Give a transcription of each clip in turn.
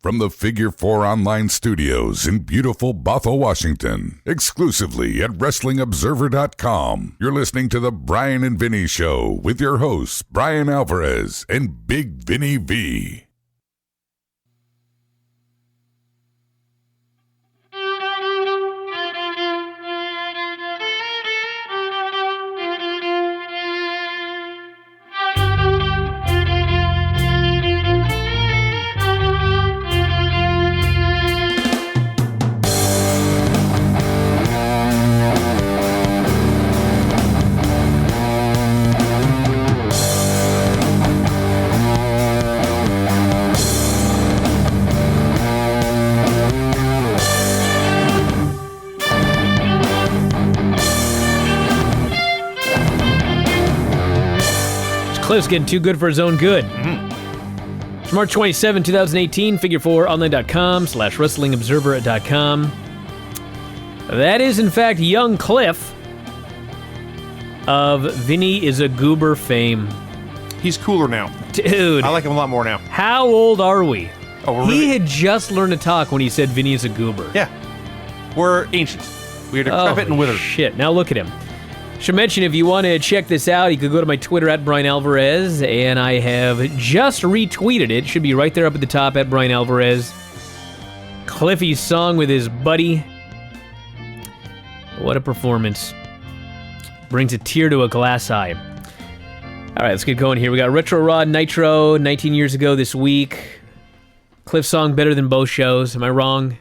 From the Figure 4 Online Studios in beautiful Bothell, Washington, exclusively at WrestlingObserver.com, you're listening to The Bryan and Vinny Show with your hosts, Bryan Alvarez and Big Vinny V. Cliff's getting too good for his own good. It's March 27, 2018, figure4online.com/wrestlingobserver.com. That is, in fact, young Cliff of Vinny is a Goober fame. He's cooler now. Dude. I like him a lot more now. How old are we? Oh, He had just learned to talk when he said Vinny is a Goober. Yeah. We're ancient. We're decrepit and withered. Shit. Now look at him. Should mention, if you want to check this out, you could go to my Twitter at Bryan Alvarez, and I have just retweeted it. Should be right there up at the top at Bryan Alvarez. Cliffy's song with his buddy. What a performance. Brings a tear to a glass eye. All right, let's get going here. We got Retro Raw and Nitro 19 years ago this week. Cliff's song better than both shows. Am I wrong?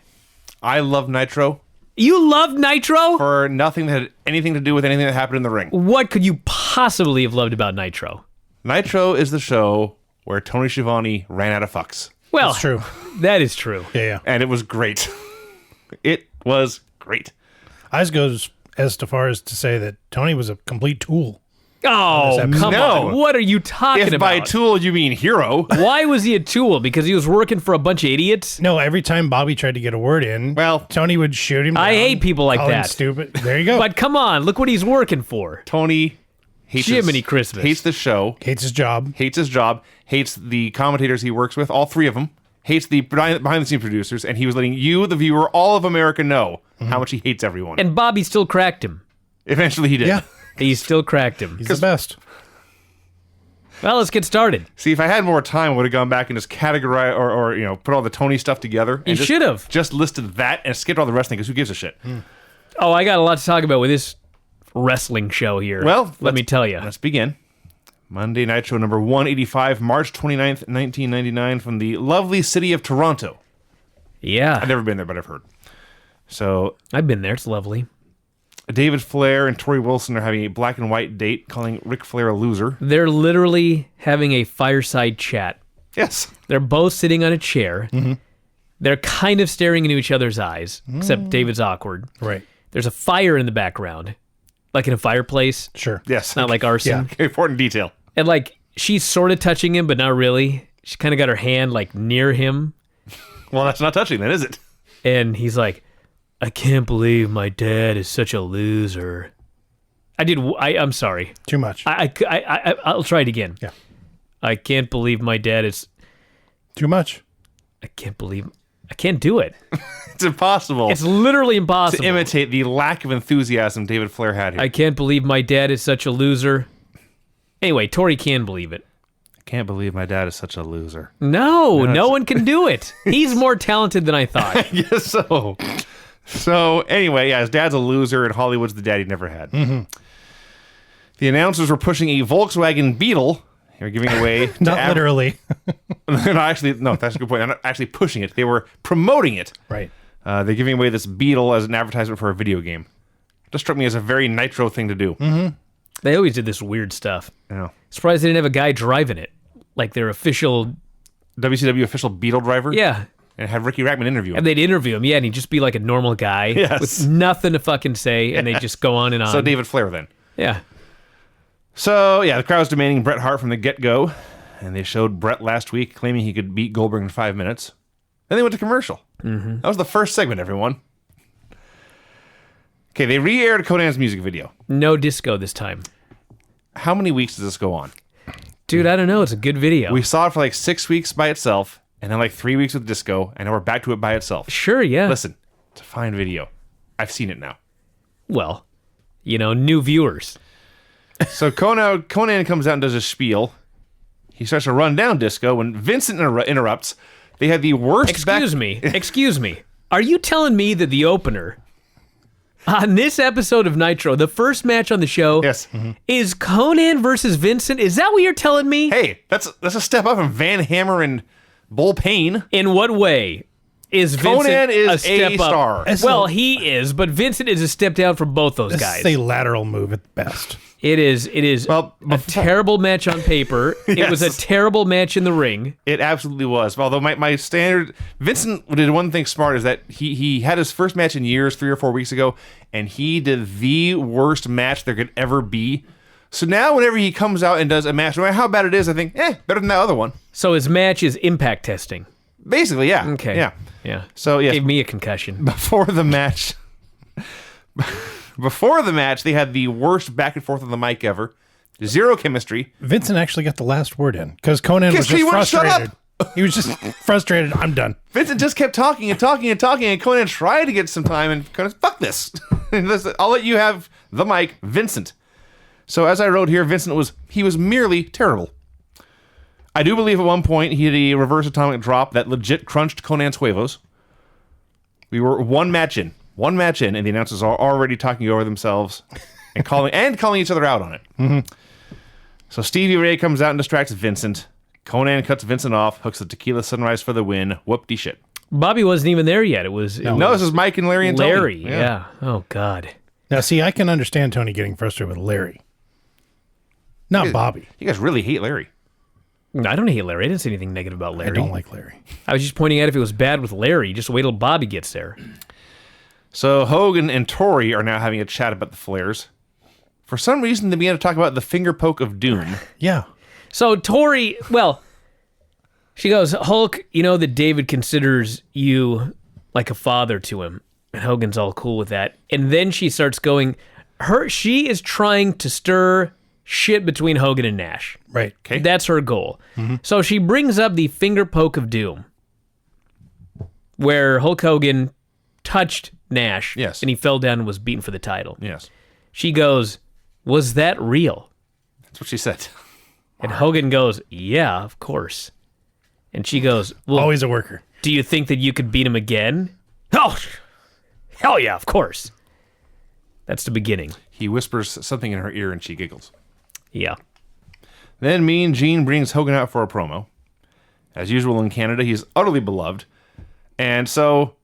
I love Nitro. You loved Nitro? For nothing that had anything to do with anything that happened in the ring. What could you possibly have loved about Nitro? Nitro is the show where Tony Schiavone ran out of fucks. Well, That's true. That is true. Yeah. And it was great. It was great. I goes as far as to say that Tony was a complete tool. Oh, come No. on. What are you talking If about? by tool you mean hero. Why was he a tool? Because he was working for a bunch of idiots? No, every time Bobby tried to get a word in, Well, Tony would shoot him down. I hate people like call him that. Stupid. There you go. But come on, look what he's working for. Tony hates Jiminy Christmas. hates the show, Hates his job. hates his job, hates the commentators he works with, all three of them, hates the behind-the-scenes producers, and he was letting you, the viewer, all of America know how much he hates everyone. And Bobby still cracked him. Eventually he did. Yeah. He still cracked him. He's the best. Well, let's get started. See, if I had more time, I would have gone back and just categorize or put all the Tony stuff together. You should have. Just listed that and skipped all the wrestling because who gives a shit? Oh, I got a lot to talk about with this wrestling show here. Well, let me tell you. Let's begin. Monday Nitro number 185, March 29th, 1999, from the lovely city of Toronto. Yeah. I've never been there, but I've heard. So, I've been there. It's lovely. David Flair and Tori Wilson are having a black and white date, calling Ric Flair a loser. They're literally having a fireside chat. Yes. They're both sitting on a chair. Mm-hmm. They're kind of staring into each other's eyes, except David's awkward. Right. There's a fire in the background, like in a fireplace. Sure. Yes. Not like arson. Yeah. Important detail. And like she's sort of touching him, but not really. She kind of got her hand like near him. Well, that's not touching then, is it? And he's like, I can't believe my dad is such a loser. I'm sorry. Too much. I'll try it again. Yeah. I can't believe my dad is... Too much. I can't do it. It's impossible It's literally impossible. to imitate the lack of enthusiasm David Flair had here. I can't believe my dad is such a loser. Anyway, Tori can believe it. I can't believe my dad is such a loser. No one can do it. He's more talented than I thought. Yes, so. So, anyway, yeah, his dad's a loser, and Hollywood's the dad he never had. Mm-hmm. The announcers were pushing a Volkswagen Beetle. They were giving away... Not literally. That's a good point. They're not actually pushing it. They were promoting it. Right. They're giving away this Beetle as an advertisement for a video game. Just struck me as a very Nitro thing to do. Mm-hmm. They always did this weird stuff. Yeah. Surprised they didn't have a guy driving it. Like their official... WCW official Beetle driver? Yeah. And have Ricky Rackman interview him. And they'd interview him, yeah, and he'd just be like a normal guy Yes. with nothing to fucking say, and they'd just go on and on. So David Flair then. Yeah. So, yeah, the crowd was demanding Bret Hart from the get-go, and they showed Bret last week claiming he could beat Goldberg in 5 minutes. Then they went to commercial. Mm-hmm. That was the first segment, everyone. Okay, they re-aired Conan's music video. No disco this time. How many weeks does this go on? Dude, I don't know. It's a good video. We saw it for like 6 weeks by itself, and then like 3 weeks with Disco, and now we're back to it by itself. Sure, yeah. Listen, it's a fine video. I've seen it now. Well, new viewers. So Conan comes out and does a spiel. He starts to run down Disco when Vincent interrupts. They had the worst Excuse me. Are you telling me that the opener on this episode of Nitro, the first match on the show, Yes. is Conan versus Vincent? Is that what you're telling me? Hey, that's a step up from Van Hammer and Bull Payne. In what way is Vincent Conan is a step a up? star. Well, he is, but Vincent is a step down from both those This guys. is a lateral move at best. It is Well, a terrible match on paper. It was a Yes. terrible match in the ring. It absolutely was. Although my standard, Vincent did one thing smart is that he had his first match in years 3 or 4 weeks ago, and he did the worst match there could ever be. So now whenever he comes out and does a match, no matter how bad it is, I think, better than that other one. So his match is impact testing. Basically, yeah. Okay. Yeah. Yeah. So, yes. Gave me a concussion. Before the match, they had the worst back and forth on the mic ever. Zero chemistry. Vincent actually got the last word in because Conan was Guess he just wouldn't shut frustrated. He was just frustrated. I'm done. Vincent just kept talking and talking and talking, and Conan tried to get some time, and Conan, fuck this. I'll let you have the mic, Vincent. So as I wrote here, Vincent was merely terrible. I do believe at one point he had a reverse atomic drop that legit crunched Conan's huevos. We were one match in, and the announcers are already talking over themselves and calling each other out on it. Mm-hmm. So Stevie Ray comes out and distracts Vincent. Conan cuts Vincent off, hooks the tequila sunrise for the win. Whoop-de-shit. Bobby wasn't even there yet. It was No, this is Mike and Larry and Tony. Larry. Yeah. Oh God. Now, see, I can understand Tony getting frustrated with Larry. Not Bobby. You guys really hate Larry. No, I don't hate Larry. I didn't say anything negative about Larry. I don't like Larry. I was just pointing out if it was bad with Larry, just wait till Bobby gets there. So Hogan and Tori are now having a chat about the flares. For some reason, they began to talk about the finger poke of doom. Yeah. So Tori, she goes, Hulk, you know that David considers you like a father to him. And Hogan's all cool with that. And then she starts going, she is trying to stir shit between Hogan and Nash. Right. Okay. That's her goal. Mm-hmm. So she brings up the finger poke of doom, where Hulk Hogan touched Nash. Yes. And he fell down and was beaten for the title. Yes. She goes, was that real? That's what she said. And Hogan goes, yeah, of course. And she goes, well, Always a worker. do you think that you could beat him again? Oh, hell yeah, of course. That's the beginning. He whispers something in her ear and she giggles. Yeah. Then Mean Gene brings Hogan out for a promo. As usual in Canada, he's utterly beloved. And so,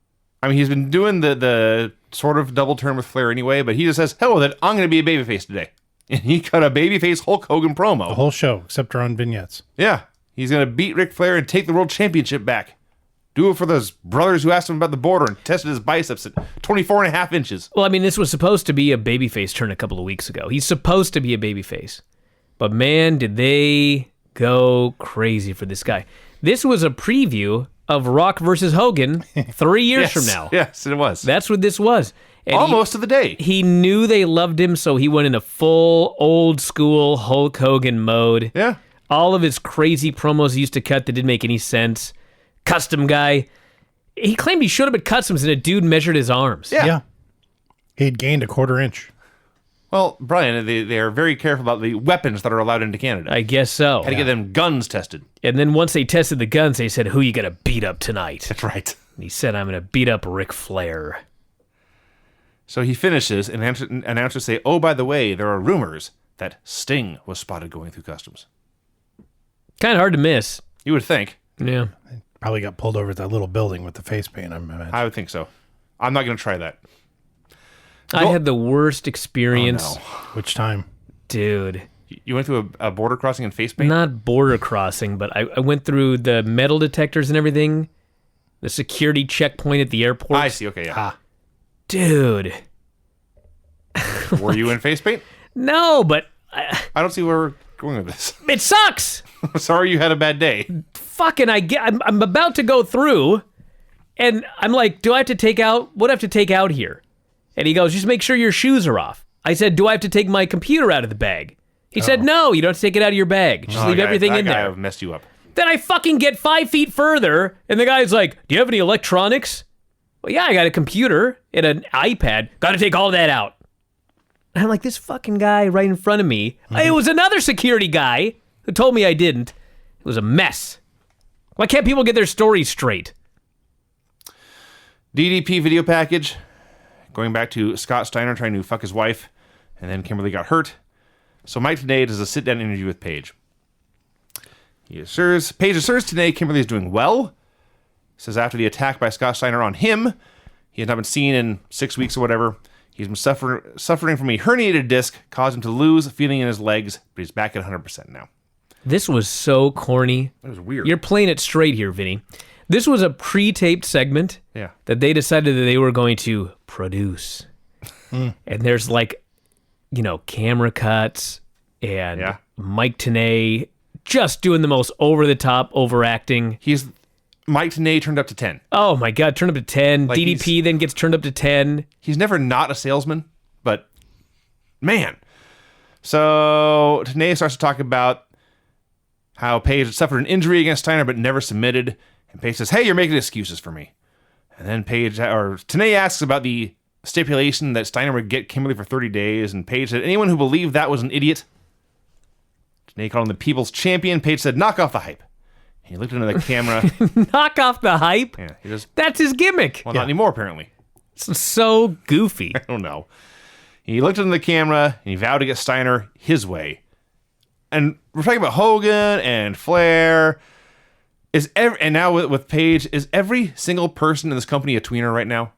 he's been doing the sort of double turn with Flair anyway, but he just says, hell with it, I'm going to be a babyface today. And he cut a babyface Hulk Hogan promo. The whole show, except for on vignettes. Yeah. He's going to beat Ric Flair and take the world championship back. Do it for those brothers who asked him about the border and tested his biceps at 24 and a half inches. Well, this was supposed to be a babyface turn a couple of weeks ago. He's supposed to be a babyface. But man, did they go crazy for this guy. This was a preview of Rock versus Hogan 3 years from now. Yes, it was. That's what this was. And almost to the day. He knew they loved him, so he went in a full old school Hulk Hogan mode. Yeah. All of his crazy promos he used to cut that didn't make any sense. Custom guy. He claimed he showed up at Customs and a dude measured his arms. Yeah. He'd gained a quarter inch. Well, Brian, they are very careful about the weapons that are allowed into Canada. I guess so. Had to get them guns tested. And then once they tested the guns, they said, who you gonna beat up tonight? That's right. And he said, I'm gonna beat up Ric Flair. So he finishes, and announcers say, oh, by the way, there are rumors that Sting was spotted going through Customs. Kind of hard to miss. You would think. Yeah. Probably got pulled over at that little building with the face paint. I would think so. I'm not going to try that. I had the worst experience. Oh, no. Which time? Dude. You went through a border crossing in face paint? Not border crossing, but I went through the metal detectors and everything. The security checkpoint at the airport. I see. Okay, yeah. Dude. Were you in face paint? No, but I don't see where we're going with this. it sucks. I'm sorry you had a bad day. Fucking, I'm about to go through, and I'm like, what do I have to take out here? And he goes, just make sure your shoes are off. I said, do I have to take my computer out of the bag? He said, no, you don't have to take it out of your bag. Just leave everything in that guy there. messed you up. Then I fucking get 5 feet further, and the guy's like, do you have any electronics? Well, yeah, I got a computer and an iPad. Got to take all that out. And I'm like, this fucking guy right in front of me. It was another security guy who told me I didn't. It was a mess. Why can't people get their stories straight? DDP video package. Going back to Scott Steiner trying to fuck his wife, and then Kimberly got hurt. So Mike Tenay does a sit-down interview with Paige. Paige assures Tenay Kimberly is doing well. Says after the attack by Scott Steiner on him, he has not been seen in 6 weeks or whatever. He's been suffering from a herniated disc, caused him to lose feeling in his legs, but he's back at 100% now. This was so corny. That was weird. You're playing it straight here, Vinny. This was a pre-taped segment that they decided that they were going to produce. And there's like, camera cuts and Mike Tenay just doing the most over-the-top overacting. Mike Tenay turned up to 10. Oh my God, turned up to 10. Like DDP then gets turned up to 10. He's never not a salesman, but man. So Tenay starts to talk about how Paige had suffered an injury against Steiner but never submitted. And Paige says, hey, you're making excuses for me. And then Tenay asks about the stipulation that Steiner would get Kimberly for 30 days. And Paige said, anyone who believed that was an idiot. Tenay called him the people's champion. Paige said, knock off the hype. He looked into the camera. Knock off the hype? Yeah, that's his gimmick. Well, not anymore, apparently. It's so goofy. I don't know. He looked into the camera, and he vowed to get Steiner his way. And we're talking about Hogan and Flair. And now with Paige, is every single person in this company a tweener right now?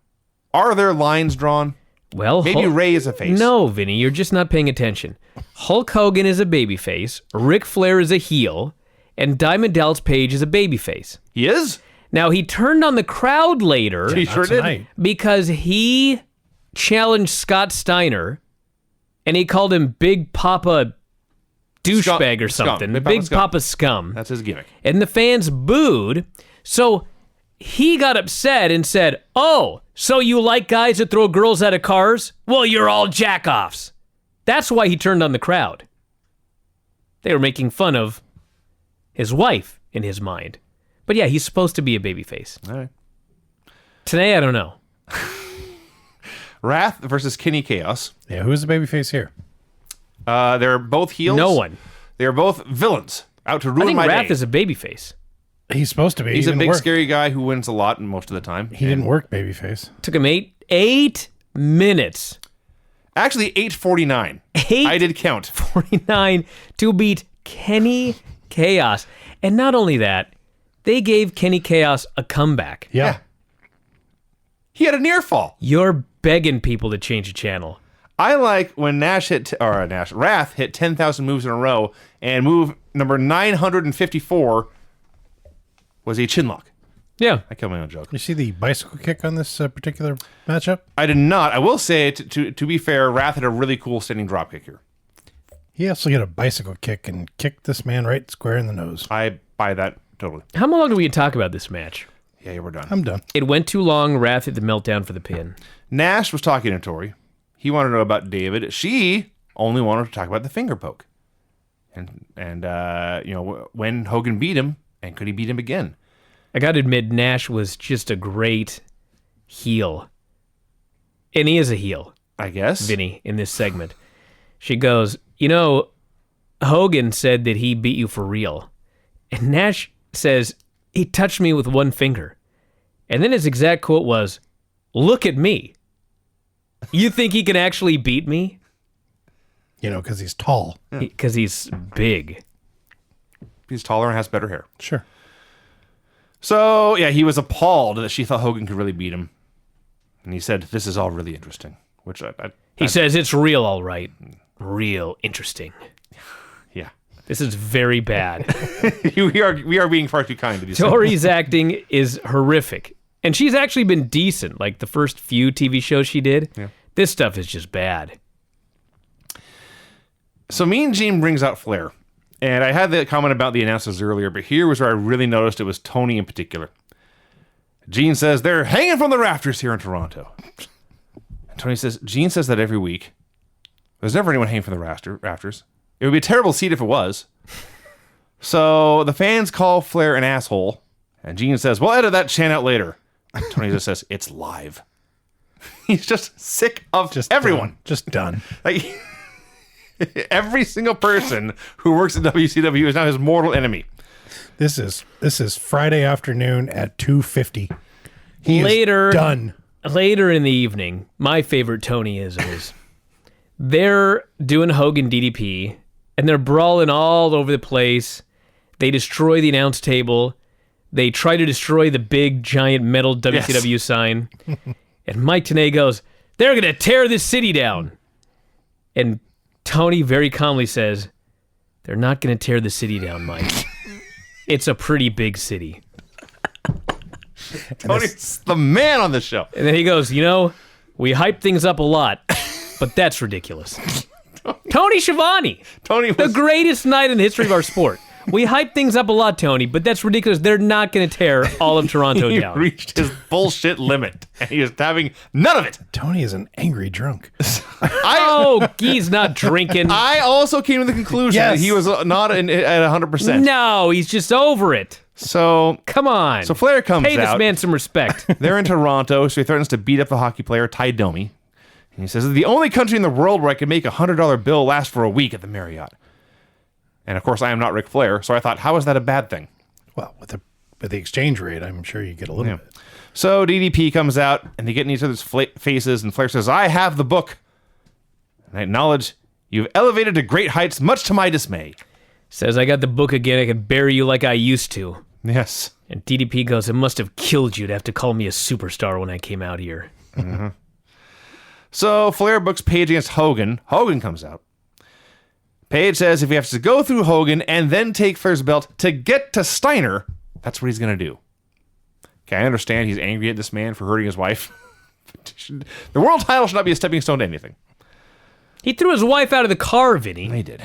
Are there lines drawn? Well, maybe Ray is a face. No, Vinny, you're just not paying attention. Hulk Hogan is a babyface. Ric Flair is a heel. And Diamond Dallas Page is a babyface. He is? Now, he turned on the crowd later. He sure did. Because he challenged Scott Steiner, and he called him Big Papa douchebag or something. Big Papa Scum. That's his gimmick. And the fans booed. So he got upset and said, oh, so you like guys that throw girls out of cars? Well, you're all jackoffs. That's why he turned on the crowd. They were making fun of his wife in his mind. But yeah, he's supposed to be a babyface. All right. Today, I don't know. Wrath versus Kenny Chaos. Yeah, who's the babyface here? They're both heels. No one. They're both villains out to ruin my day. I think Wrath is a babyface. He's supposed to be. He's a big, scary guy who wins a lot most of the time. He didn't work babyface. Took him eight minutes. Actually, 8:49. I did count. 49 to beat Kenny Chaos. And not only that, they gave Kenny Chaos a comeback. Yeah. He had a near fall. You're begging people to change the channel. I like when Wrath hit 10,000 moves in a row, and move number 954 was a chinlock. Yeah. I killed my own joke. You see the bicycle kick on this particular matchup? I did not. I will say, to be fair, Wrath had a really cool standing dropkick here. He also get a bicycle kick and kicked this man right square in the nose. I buy that totally. How long do we talk about this match? Yeah, we're done. I'm done. It went too long. Wrath hit the meltdown for the pin. Nash was talking to Tori. He wanted to know about David. She only wanted to talk about the finger poke. And when Hogan beat him, and could he beat him again? I got to admit, Nash was just a great heel. And he is a heel, I guess. Vinny, in this segment. She goes, Hogan said that he beat you for real. And Nash says, he touched me with one finger. And then his exact quote was, look at me. You think he can actually beat me? Because he's tall. Because he's big. He's taller and has better hair. Sure. So, yeah, he was appalled that she thought Hogan could really beat him. And he said, this is all really interesting. Which he says, it's real, all right. Real interesting. Yeah. This is very bad. we are being far too kind to do so. Tori's acting is horrific. And she's actually been decent, like the first few TV shows she did. Yeah. This stuff is just bad. So Mean Gene brings out Flair. And I had the comment about the announcers earlier, but here was where I really noticed it was Tony in particular. Gene says, they're hanging from the rafters here in Toronto. And Tony says, Gene says that every week. There's never anyone hanging from the rafters. It would be a terrible seat if it was. So the fans call Flair an asshole, and Gene says, "We'll edit that chant out later." Tony just says, "It's live." He's just sick of everyone. Just done. Like, every single person who works at WCW is now his mortal enemy. This is Friday afternoon at 2:50. Later, done. Later in the evening, my favorite Tonyism is they're doing Hogan DDP, and they're brawling all over the place. They destroy the announce table. They try to destroy the big, giant metal WCW sign. And Mike Tenay goes, "They're going to tear this city down." And Tony very calmly says, "They're not going to tear the city down, Mike. It's a pretty big city." Tony's the man on the show. And then he goes, "We hype things up a lot, but that's ridiculous." Tony Schiavone, the greatest night in the history of our sport. We hype things up a lot, Tony, but that's ridiculous. They're not going to tear all of Toronto down. He reached his bullshit limit, and he is having none of it. Tony is an angry drunk. He's not drinking. I also came to the conclusion that he was not at 100%. No, he's just over it. So come on. So Flair comes out. Pay this man some respect. They're in Toronto, so he threatens to beat up the hockey player Ty Domi. And he says, "It's the only country in the world where I can make a $100 bill last for a week at the Marriott." And of course, I am not Ric Flair, so I thought, how is that a bad thing? Well, with the exchange rate, I'm sure you get a little bit. So DDP comes out, and they get in each other's faces, and Flair says, "I have the book. And I acknowledge you've elevated to great heights, much to my dismay." Says, "I got the book again. I can bury you like I used to." Yes. And DDP goes, "It must have killed you to have to call me a superstar when I came out here." Mm-hmm. So Flair books Page against Hogan. Hogan comes out. Page says if he has to go through Hogan and then take Flair's belt to get to Steiner, that's what he's going to do. Okay, I understand he's angry at this man for hurting his wife. The world title should not be a stepping stone to anything. He threw his wife out of the car, Vinny. They did.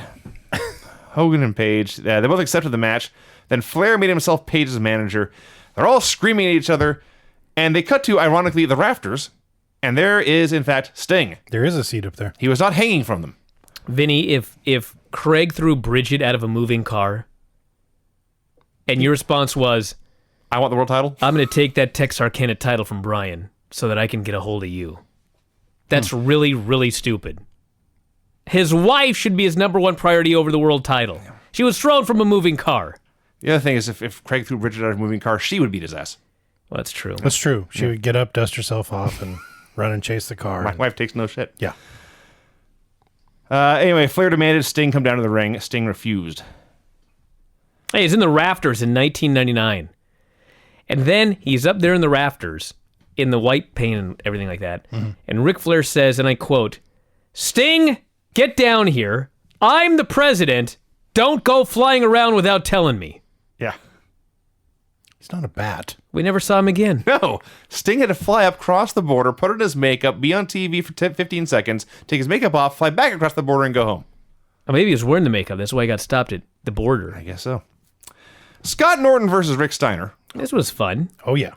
Hogan and Page, they both accepted the match. Then Flair made himself Page's manager. They're all screaming at each other, and they cut to, ironically, the rafters, and there is, in fact, Sting. There is a seat up there. He was not hanging from them. Vinny, if Craig threw Bridget out of a moving car, and your response was, "I want the world title," I'm going to take that Texarkana title from Bryan so that I can get a hold of you. That's really, really stupid. His wife should be his number one priority over the world title. She was thrown from a moving car. The other thing is, if Craig threw Bridget out of a moving car, she would beat his ass. Well, that's true. That's true. She would get up, dust herself off, and run and chase the car. My wife takes no shit. Yeah. Anyway, Flair demanded Sting come down to the ring. Sting refused. Hey, he's in the rafters in 1999. And then he's up there in the rafters in the white paint and everything like that. Mm-hmm. And Ric Flair says, and I quote, "Sting, get down here. I'm the president. Don't go flying around without telling me." Yeah. He's not a bat. We never saw him again. No. Sting had to fly up, cross the border, put on his makeup, be on TV for 15 seconds, take his makeup off, fly back across the border, and go home. Oh, maybe he was wearing the makeup. That's why he got stopped at the border. I guess so. Scott Norton versus Rick Steiner. This was fun. Oh, yeah.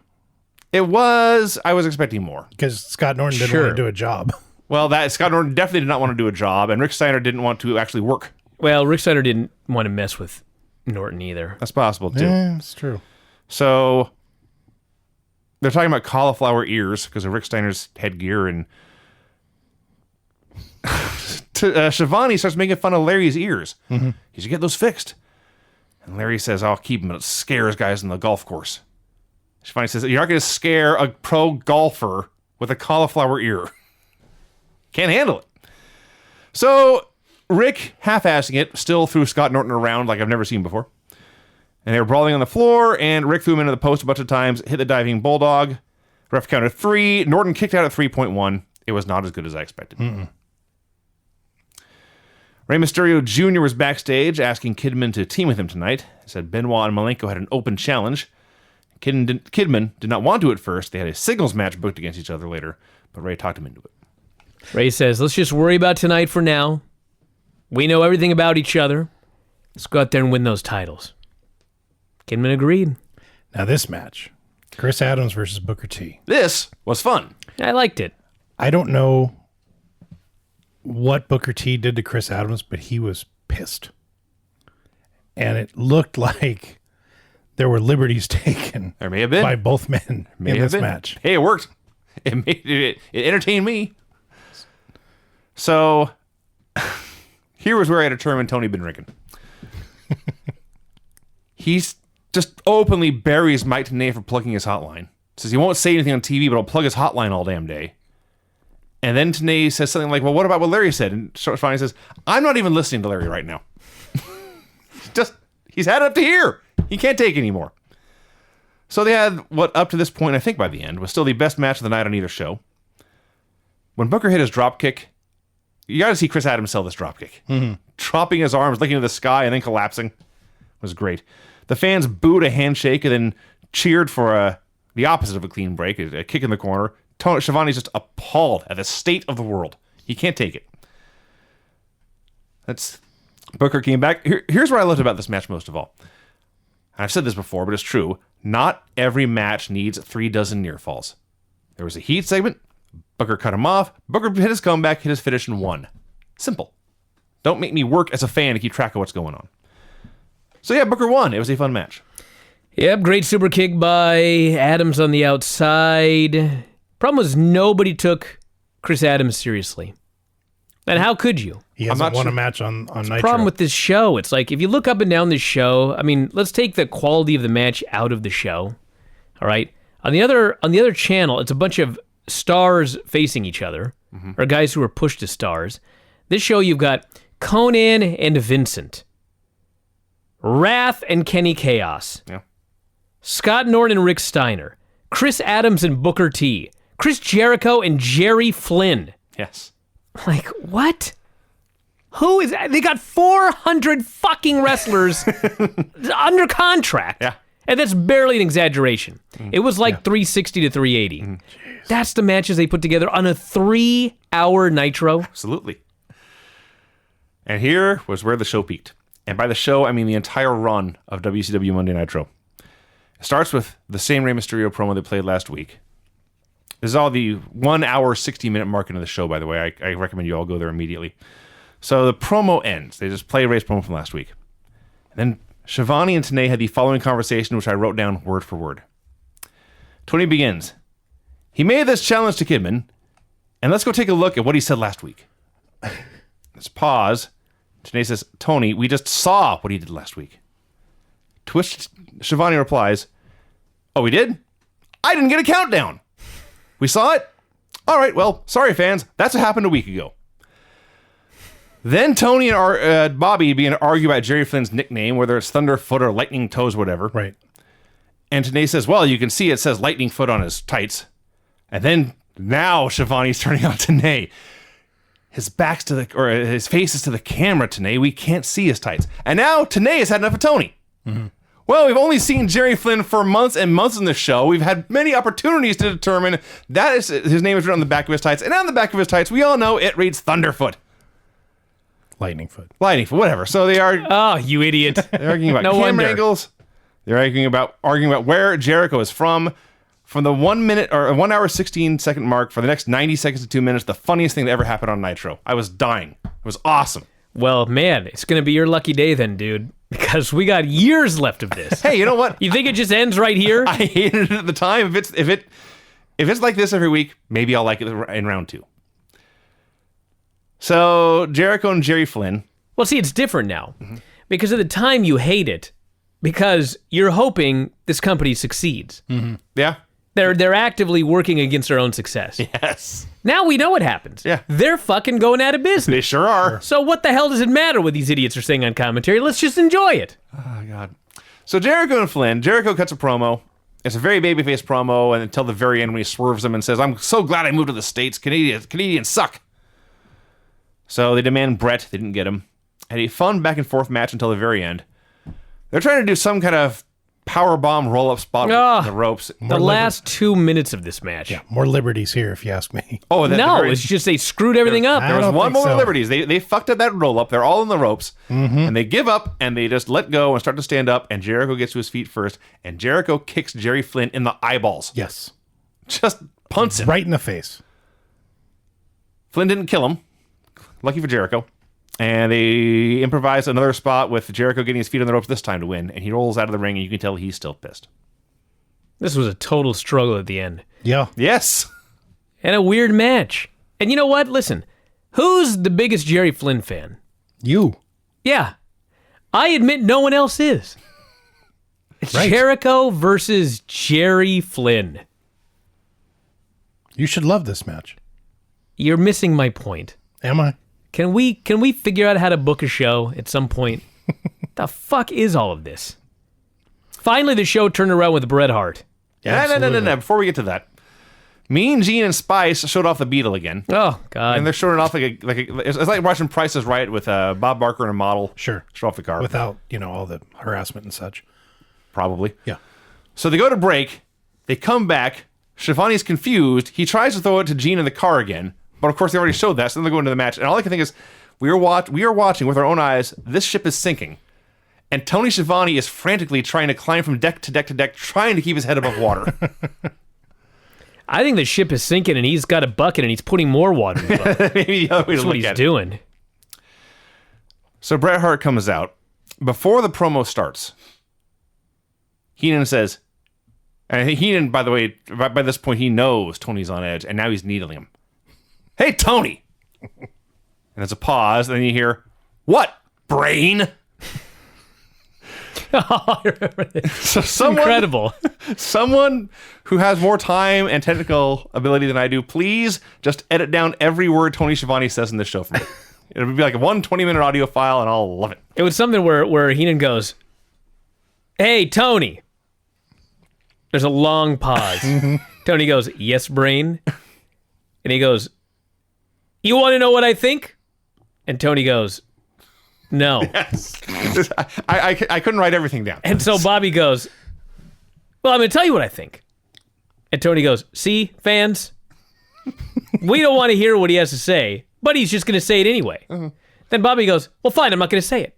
It was. I was expecting more. Because Scott Norton didn't want to do a job. Well, Scott Norton definitely did not want to do a job, and Rick Steiner didn't want to actually work. Well, Rick Steiner didn't want to mess with Norton either. That's possible, too. Yeah, that's true. So they're talking about cauliflower ears because of Rick Steiner's headgear, and Schiavone starts making fun of Larry's ears. Mm-hmm. He should get those fixed. And Larry says, "I'll keep them. It scares guys on the golf course." Schiavone says, "You're not going to scare a pro golfer with a cauliflower ear. Can't handle it." So Rick, half-assing it, still threw Scott Norton around like I've never seen before. And they were brawling on the floor, and Rick threw him into the post a bunch of times, hit the diving bulldog. Ref counted 3. Norton kicked out at 3.1. It was not as good as I expected. Mm-mm. Rey Mysterio Jr. was backstage asking Kidman to team with him tonight. He said Benoit and Malenko had an open challenge. Kidman did not want to at first. They had a singles match booked against each other later, but Rey talked him into it. Rey says, "Let's just worry about tonight for now. We know everything about each other. Let's go out there and win those titles." Kidman agreed. Now this match, Chris Adams versus Booker T. This was fun. I liked it. I don't know what Booker T did to Chris Adams, but he was pissed. and it looked like there were liberties taken. There may have been by both men in this match. Hey, it worked. It entertained me. So here was where I determined Tony had been drinking. He's just openly buries Mike Tenay for plugging his hotline. Says he won't say anything on TV, but I'll plug his hotline all damn day. And then Tenay says something like, well, what about what Larry said? And finally says, I'm not even listening to Larry right now. He's had it up to here. He can't take anymore. So they had what, up to this point, I think by the end, was still the best match of the night on either show. When Booker hit his dropkick, you got to see Chris Adams sell this dropkick. Mm-hmm. Dropping his arms, looking to the sky, and then collapsing was great. The fans booed a handshake and then cheered for the opposite of a clean break, a kick in the corner. Schiavone's just appalled at the state of the world. He can't take it. Booker came back. Here's what I loved about this match most of all. I've said this before, but it's true. Not every match needs 36 near falls. There was a heat segment. Booker cut him off. Booker hit his comeback, hit his finish, and won. Simple. Don't make me work as a fan to keep track of what's going on. So yeah, Booker won. It was a fun match. Yep, great super kick by Adams on the outside. Problem was nobody took Chris Adams seriously. And how could you? He hasn't won a match on Nitro. Problem with this show, it's like, if you look up and down this show, I mean, let's take the quality of the match out of the show. All right? On the other channel, it's a bunch of stars facing each other, or guys who are pushed as stars. This show, you've got Conan and Vincent. Wrath and Kenny Chaos. Yeah. Scott Norton and Rick Steiner. Chris Adams and Booker T. Chris Jericho and Jerry Flynn. Yes. Like, what? Who is that? They got 400 fucking wrestlers under contract. Yeah. And that's barely an exaggeration. It was like 360 to 380. That's the matches they put together on a 3-hour Nitro. Absolutely. And here was where the show peaked. And by the show, I mean the entire run of WCW Monday Nitro. It starts with the same Rey Mysterio promo they played last week. This is all the 1 hour, 60-minute mark into the show, by the way. I recommend you all go there immediately. So the promo ends. They just play Rey's promo from last week. And then Schiavone and Tenay had the following conversation, which I wrote down word for word. Tony begins. He made this challenge to Kidman, and let's go take a look at what he said last week. Let's pause. Tenay says, Tony, we just saw what he did last week. To which Schiavone replies, oh, we did? I didn't get a countdown. We saw it? All right, well, sorry, fans. That's what happened a week ago. Then Tony and Bobby begin to argue about Jerry Flynn's nickname, whether it's Thunderfoot or Lightning Toes, whatever. Right. And Tenay says, well, you can see it says Lightning Foot on his tights. And then now Schiavone's turning on Tenay. His back's to his face is to the camera, Tenay. We can't see his tights. And now Tenay has had enough of Tony. Mm-hmm. Well, we've only seen Jerry Flynn for months and months in the show. We've had many opportunities to determine that his name is written on the back of his tights. And on the back of his tights, we all know it reads Thunderfoot. Lightning Foot, whatever. So they are... Oh, you idiot. They're arguing about camera angles. They're arguing about where Jericho is from the 1 minute or 1 hour 16 second mark for the next 90 seconds to 2 minutes. The funniest thing that ever happened on Nitro. I was dying. It was awesome. Well, man, it's going to be your lucky day then, dude, because we got years left of this. Hey, you know what? You think it just ends right here? I hated it at the time. If it's like this every week, maybe I'll like it in round 2. So Jericho and Jerry Flynn. Well, see, it's different now because at the time you hate it because you're hoping this company succeeds. Mm-hmm. Yeah. They're actively working against their own success. Yes. Now we know what happens. Yeah. They're fucking going out of business. They sure are. So what the hell does it matter what these idiots are saying on commentary? Let's just enjoy it. Oh, God. So Jericho and Flynn, Jericho cuts a promo. It's a very babyface promo, and until the very end when he swerves them and says, I'm so glad I moved to the States. Canadians suck. So they demand Bret. They didn't get him. Had a fun back and forth match until the very end. They're trying to do some kind of powerbomb roll-up spot with the ropes. The last 2 minutes of this match. Yeah, more liberties here, if you ask me. Oh, no, it's just they screwed everything up. There was one more liberties. They fucked up that roll-up. They're all in the ropes. Mm-hmm. And they give up, and they just let go and start to stand up, and Jericho gets to his feet first, and Jericho kicks Jerry Flynn in the eyeballs. Yes. Just punts him. Right in the face. Flynn didn't kill him. Lucky for Jericho. And they improvise another spot with Jericho getting his feet on the ropes this time to win. And he rolls out of the ring, and you can tell he's still pissed. This was a total struggle at the end. Yeah. Yes. And a weird match. And you know what? Listen, who's the biggest Jerry Flynn fan? You. Yeah. I admit no one else is. It's Right. Jericho versus Jerry Flynn. You should love this match. You're missing my point. Am I? Can we figure out how to book a show at some point? The fuck is all of this? Finally, the show turned around with Bret Hart. No. Before we get to that, Mean Gene and Spice showed off the Beetle again. Oh, God. And they're showing it off it's like watching Price is Right with Bob Barker and a model. Sure. Show off the car. Without, all the harassment and such. Probably. Yeah. So they go to break. They come back. Shivani's confused. He tries to throw it to Gene in the car again. But of course, they already showed that. So then they go into the match. And all I can think is, we are watching with our own eyes. This ship is sinking. And Tony Schiavone is frantically trying to climb from deck to deck to deck, trying to keep his head above water. I think the ship is sinking and he's got a bucket and he's putting more water in the bucket. Maybe the other way to That's what look he's at it. doing. So Bret Hart comes out. Before the promo starts, Heenan says, and Heenan, by the way, by this point, he knows Tony's on edge, and now he's needling him. Hey, Tony! And there's a pause, and then you hear, what, brain? I remember this. So Incredible. Someone who has more time and technical ability than I do, please just edit down every word Tony Schiavone says in this show for me. It'll be like a 20-minute audio file, and I'll love it. It was something where Heenan goes, hey, Tony. There's a long pause. Tony goes, yes, brain. And he goes, you want to know what I think? And Tony goes, no. Yes. I couldn't write everything down. And so Bobby goes, well, I'm going to tell you what I think. And Tony goes, see, fans, we don't want to hear what he has to say, but he's just going to say it anyway. Then Bobby goes, well, fine, I'm not going to say it.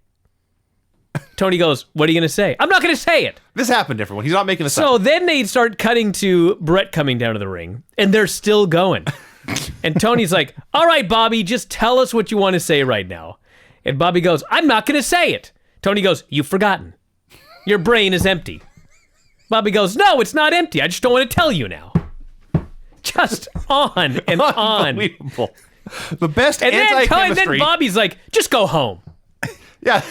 Tony goes, what are you going to say? I'm not going to say it. This happened, everyone. He's not making this So up. then they start cutting to Bret coming down to the ring, and they're still going. And Tony's like, all right, Bobby, just tell us what you want to say right now. And Bobby goes, I'm not going to say it. Tony goes, you've forgotten. Your brain is empty. Bobby goes, no, it's not empty. I just don't want to tell you now. Just on and on. Unbelievable. The best And anti-chemistry. then Bobby's like, just go home. Yeah.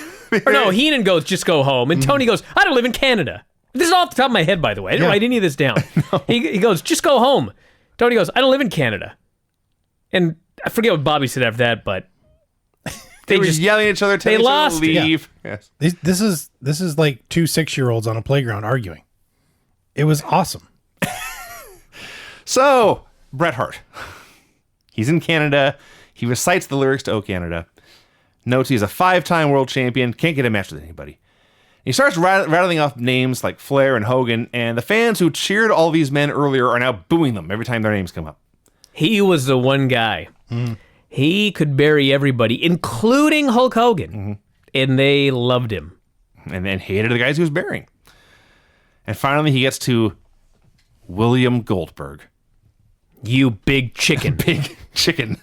Or no, Heenan goes, just go home. And Tony goes, I don't live in Canada. This is off the top of my head, by the way. I didn't write any of this down. He goes, just go home. Tony goes, I don't live in Canada. And I forget what Bobby said after that, but They were just yelling at each other, telling each other lost to it. leave. Yes. This is like two 6-year-olds on a playground arguing. It was awesome. So, Bret Hart. He's in Canada. He recites the lyrics to O Canada. Notes he's a 5-time world champion. Can't get a match with anybody. He starts rattling off names like Flair and Hogan, and the fans who cheered all these men earlier are now booing them every time their names come up. he was the one guy. He could bury everybody, including Hulk Hogan. And they loved him. And then hated the guys he was burying. And finally he gets to William Goldberg. You big chicken. Big chicken.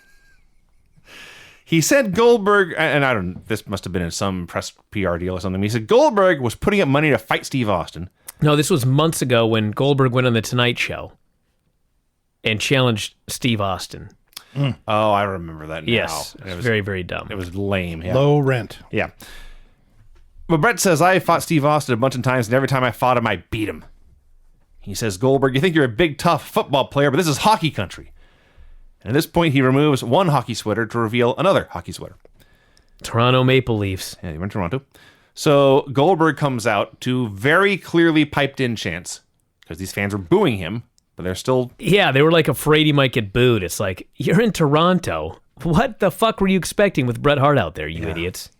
He said Goldberg, and this must have been in some press PR deal or something. He said Goldberg was putting up money to fight Steve Austin. No, this was months ago when Goldberg went on The Tonight Show and challenged Steve Austin. Oh, I remember that now. Yes. It was very, very dumb. It was lame. Yeah. Low rent. Yeah. But Bret says, I fought Steve Austin a bunch of times, and every time I fought him, I beat him. He says, Goldberg, you think you're a big, tough football player, but this is hockey country. And at this point, he removes one hockey sweater to reveal another hockey sweater. Toronto Maple Leafs. Yeah, you went to Toronto. So Goldberg comes out to very clearly piped in chants, because these fans are booing him, but they're still... Yeah, they were like afraid he might get booed. It's like, you're in Toronto. What the fuck were you expecting with Bret Hart out there, you idiots?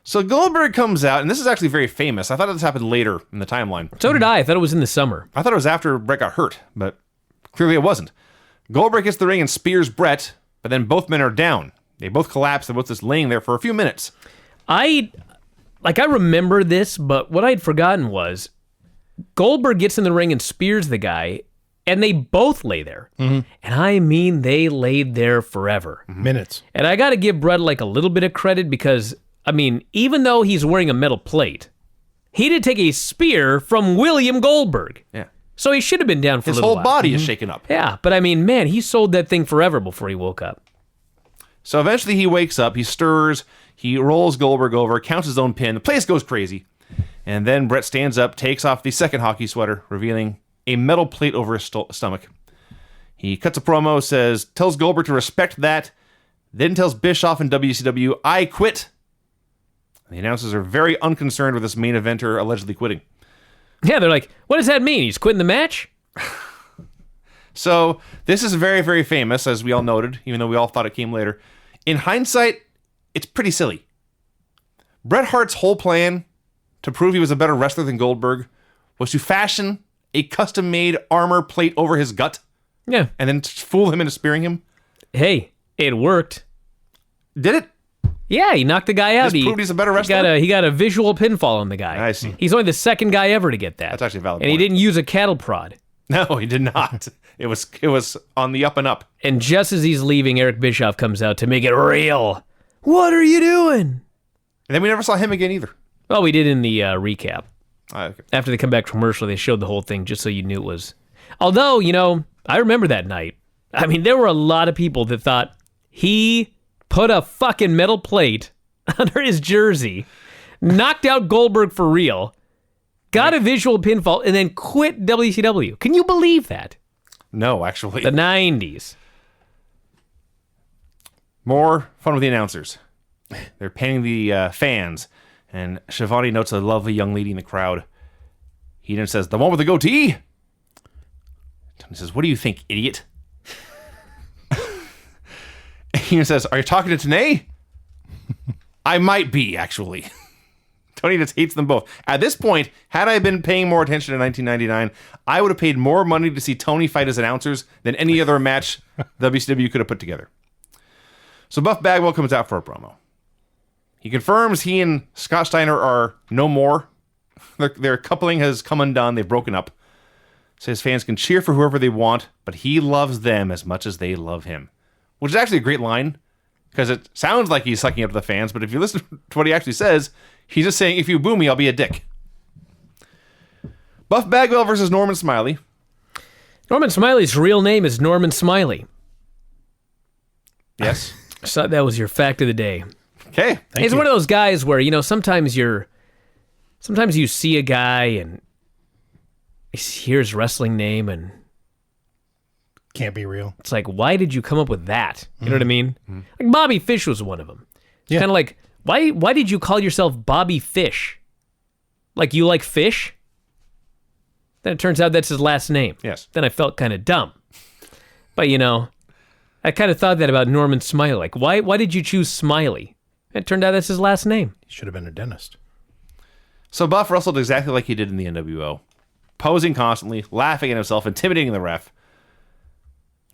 So Goldberg comes out, and this is actually very famous. I thought this happened later in the timeline. So did I. I thought it was in the summer. I thought it was after Bret got hurt, but clearly it wasn't. Goldberg hits the ring and spears Bret, but then both men are down. They both collapse. They're both just laying there for a few minutes. I remember this, but what I'd forgotten was Goldberg gets in the ring and spears the guy, And they both lay there. And I mean, they laid there forever. Minutes. And I got to give Bret like a little bit of credit because, I mean, even though he's wearing a metal plate, he did take a spear from William Goldberg. Yeah. So he should have been down for His a little whole while. body is shaken up. Yeah, but I mean, man, he sold that thing forever before he woke up. So eventually he wakes up, he stirs, he rolls Goldberg over, counts his own pin. The place goes crazy. And then Bret stands up, takes off the second hockey sweater, revealing a metal plate over his stomach. He cuts a promo, tells Goldberg to respect that, then tells Bischoff and WCW, I quit. And the announcers are very unconcerned with this main eventer allegedly quitting. Yeah, they're like, what does that mean? He's quitting the match? So this is very, very famous, as we all noted, even though we all thought it came later. In hindsight, it's pretty silly. Bret Hart's whole plan to prove he was a better wrestler than Goldberg was to fashion a custom-made armor plate over his gut Yeah. and then fool him into spearing him. Hey, it worked. Did it? Yeah, he knocked the guy out. This proved he's a better wrestler? He got a visual pinfall on the guy. I see. He's only the second guy ever to get that. That's actually a valid And he point. didn't use a cattle prod. No, he did not. It was on the up and up. And just as he's leaving, Eric Bischoff comes out to make it real. What are you doing? And then we never saw him again either. Well, we did in the recap. Okay. After they come back from commercial, they showed the whole thing just so you knew it was. Although, I remember that night. I mean, there were a lot of people that thought he put a fucking metal plate under his jersey, knocked out Goldberg for real, got a visual pinfall, and then quit WCW. Can you believe that? No, actually. The 90s. More fun with the announcers. They're panning the fans, and Schiavone notes a lovely young lady in the crowd. He then says, the one with the goatee? Tony says, what do you think, idiot? He says, are you talking to Tenay? I might be, actually. Tony just hates them both. At this point, had I been paying more attention in 1999, I would have paid more money to see Tony fight as announcers than any other match WCW could have put together. So Buff Bagwell comes out for a promo. He confirms he and Scott Steiner are no more. Their coupling has come undone. They've broken up. Says fans can cheer for whoever they want, but he loves them as much as they love him. Which is actually a great line, because it sounds like he's sucking up to the fans, but if you listen to what he actually says, he's just saying, if you boo me, I'll be a dick. Buff Bagwell versus Norman Smiley. Norman Smiley's real name is Norman Smiley. Yes. So that was your fact of the day. Okay. He's one of those guys where, sometimes you see a guy and he hears his wrestling name and Can't be real. it's like, why did you come up with that? You know what I mean? Like Bobby Fish was one of them. It's Yeah. kind of like, why did you call yourself Bobby Fish? Like you like fish? Then it turns out that's his last name. Yes. Then I felt kind of dumb. But I kind of thought that about Norman Smiley. Like, why did you choose Smiley? It turned out that's his last name. He should have been a dentist. So Buff wrestled exactly like he did in the NWO. Posing constantly, laughing at himself, intimidating the ref.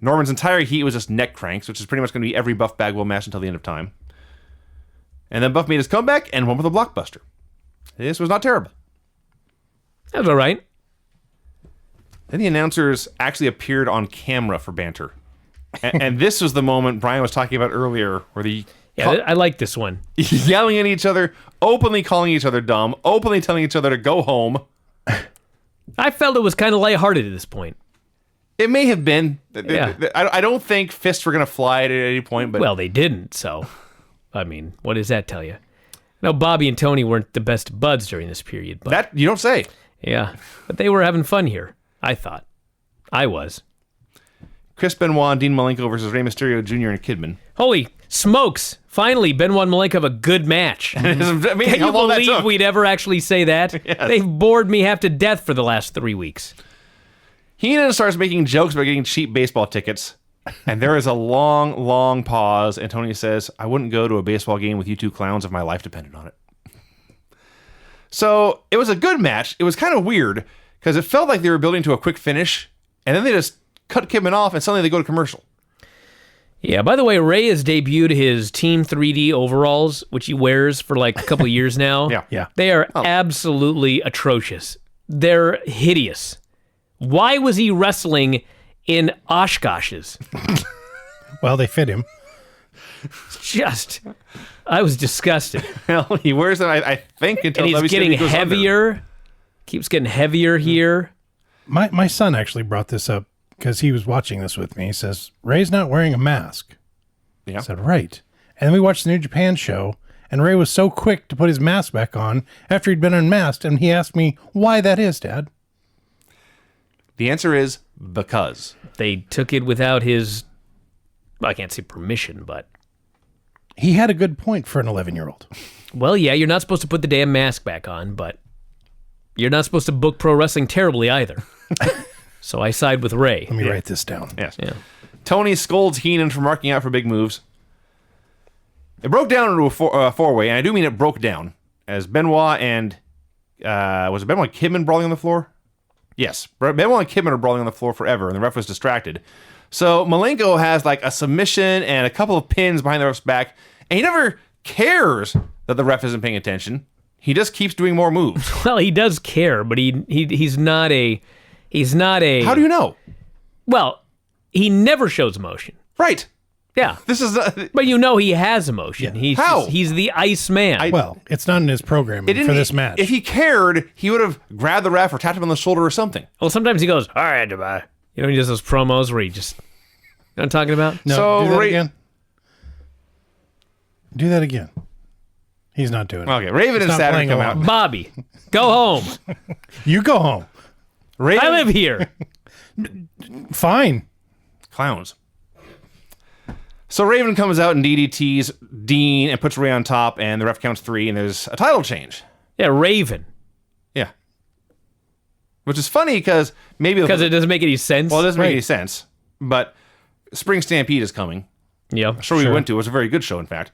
Norman's entire heat was just neck cranks, which is pretty much going to be every Buff Bagwell match until the end of time. And then Buff made his comeback and won with a blockbuster. This was not terrible. That was all right. Then the announcers actually appeared on camera for banter. And this was the moment Brian was talking about earlier, where I like this one. yelling at each other, openly calling each other dumb, openly telling each other to go home. I felt it was kind of lighthearted at this point. It may have been. Yeah. I don't think fists were going to fly at any point, but Well, they didn't, so, I mean, what does that tell you? No, Bobby and Tony weren't the best buds during this period, but that you don't say. yeah, but they were having fun here, I thought. I was. Chris Benoit and Dean Malenko versus Rey Mysterio Jr. and Kidman. Holy smokes! Finally, Benoit and Malenko have a good match. It's amazing Can how you long that believe took. we'd ever actually say that? Yes. They've bored me half to death for the last 3 weeks. Heenan starts making jokes about getting cheap baseball tickets, and there is a long, long pause, and Tony says, I wouldn't go to a baseball game with you two clowns if my life depended on it. So, it was a good match. It was kind of weird, because it felt like they were building to a quick finish, and then they just cut Kidman off, and suddenly they go to commercial. Yeah, by the way, Ray has debuted his Team 3D overalls, which he wears for like a couple of years now. Yeah. They are absolutely atrocious. They're hideous. Why was he wrestling in Oshkoshes? Well, they fit him. I was disgusted. Well, he wears them, I think, until And he's WCW getting goes heavier. under. Keeps getting heavier here. My son actually brought this up because he was watching this with me. He says, Ray's not wearing a mask. Yeah. I said, right. And then we watched the New Japan show, and Ray was so quick to put his mask back on after he'd been unmasked, and he asked me why that is, Dad. The answer is because. They took it without his, I can't say permission, but... He had a good point for an 11-year-old. Well, yeah, you're not supposed to put the damn mask back on, but you're not supposed to book pro wrestling terribly either. So I side with Ray. Let me write this down. Yes. Yeah. Tony scolds Heenan for marking out for big moves. It broke down into a four-way, and I do mean it broke down, as Benoit and... was it Benoit and Kidman brawling on the floor? Yes. Benoit and Kidman are brawling on the floor forever, and the ref was distracted. So Malenko has like a submission and a couple of pins behind the ref's back, and he never cares that the ref isn't paying attention. He just keeps doing more moves. Well, he does care, but he's not a... How do you know? Well, he never shows emotion. Right. Yeah. This is... But you know he has emotion. Yeah. How? He's the Iceman. Well, it's not in his programming for this match. If he cared, he would have grabbed the ref or tapped him on the shoulder or something. Well, sometimes he goes, all right, goodbye. You know, he does those promos where he just... You know what I'm talking about? No, So, do that Ray- again. Do that again. He's not doing it. Okay, Raven He's and not Saturn playing come along. out. Bobby, go home. You go home. Raven, I live here. Fine. Clowns. So Raven comes out and DDTs Dean and puts Ray on top, and the ref counts 3, and there's a title change. Yeah, Raven. Yeah. Which is funny because maybe... Because it doesn't make any sense. Well, it doesn't make Right. any sense. But Spring Stampede is coming. Yeah. A show we went to. It was a very good show, in fact.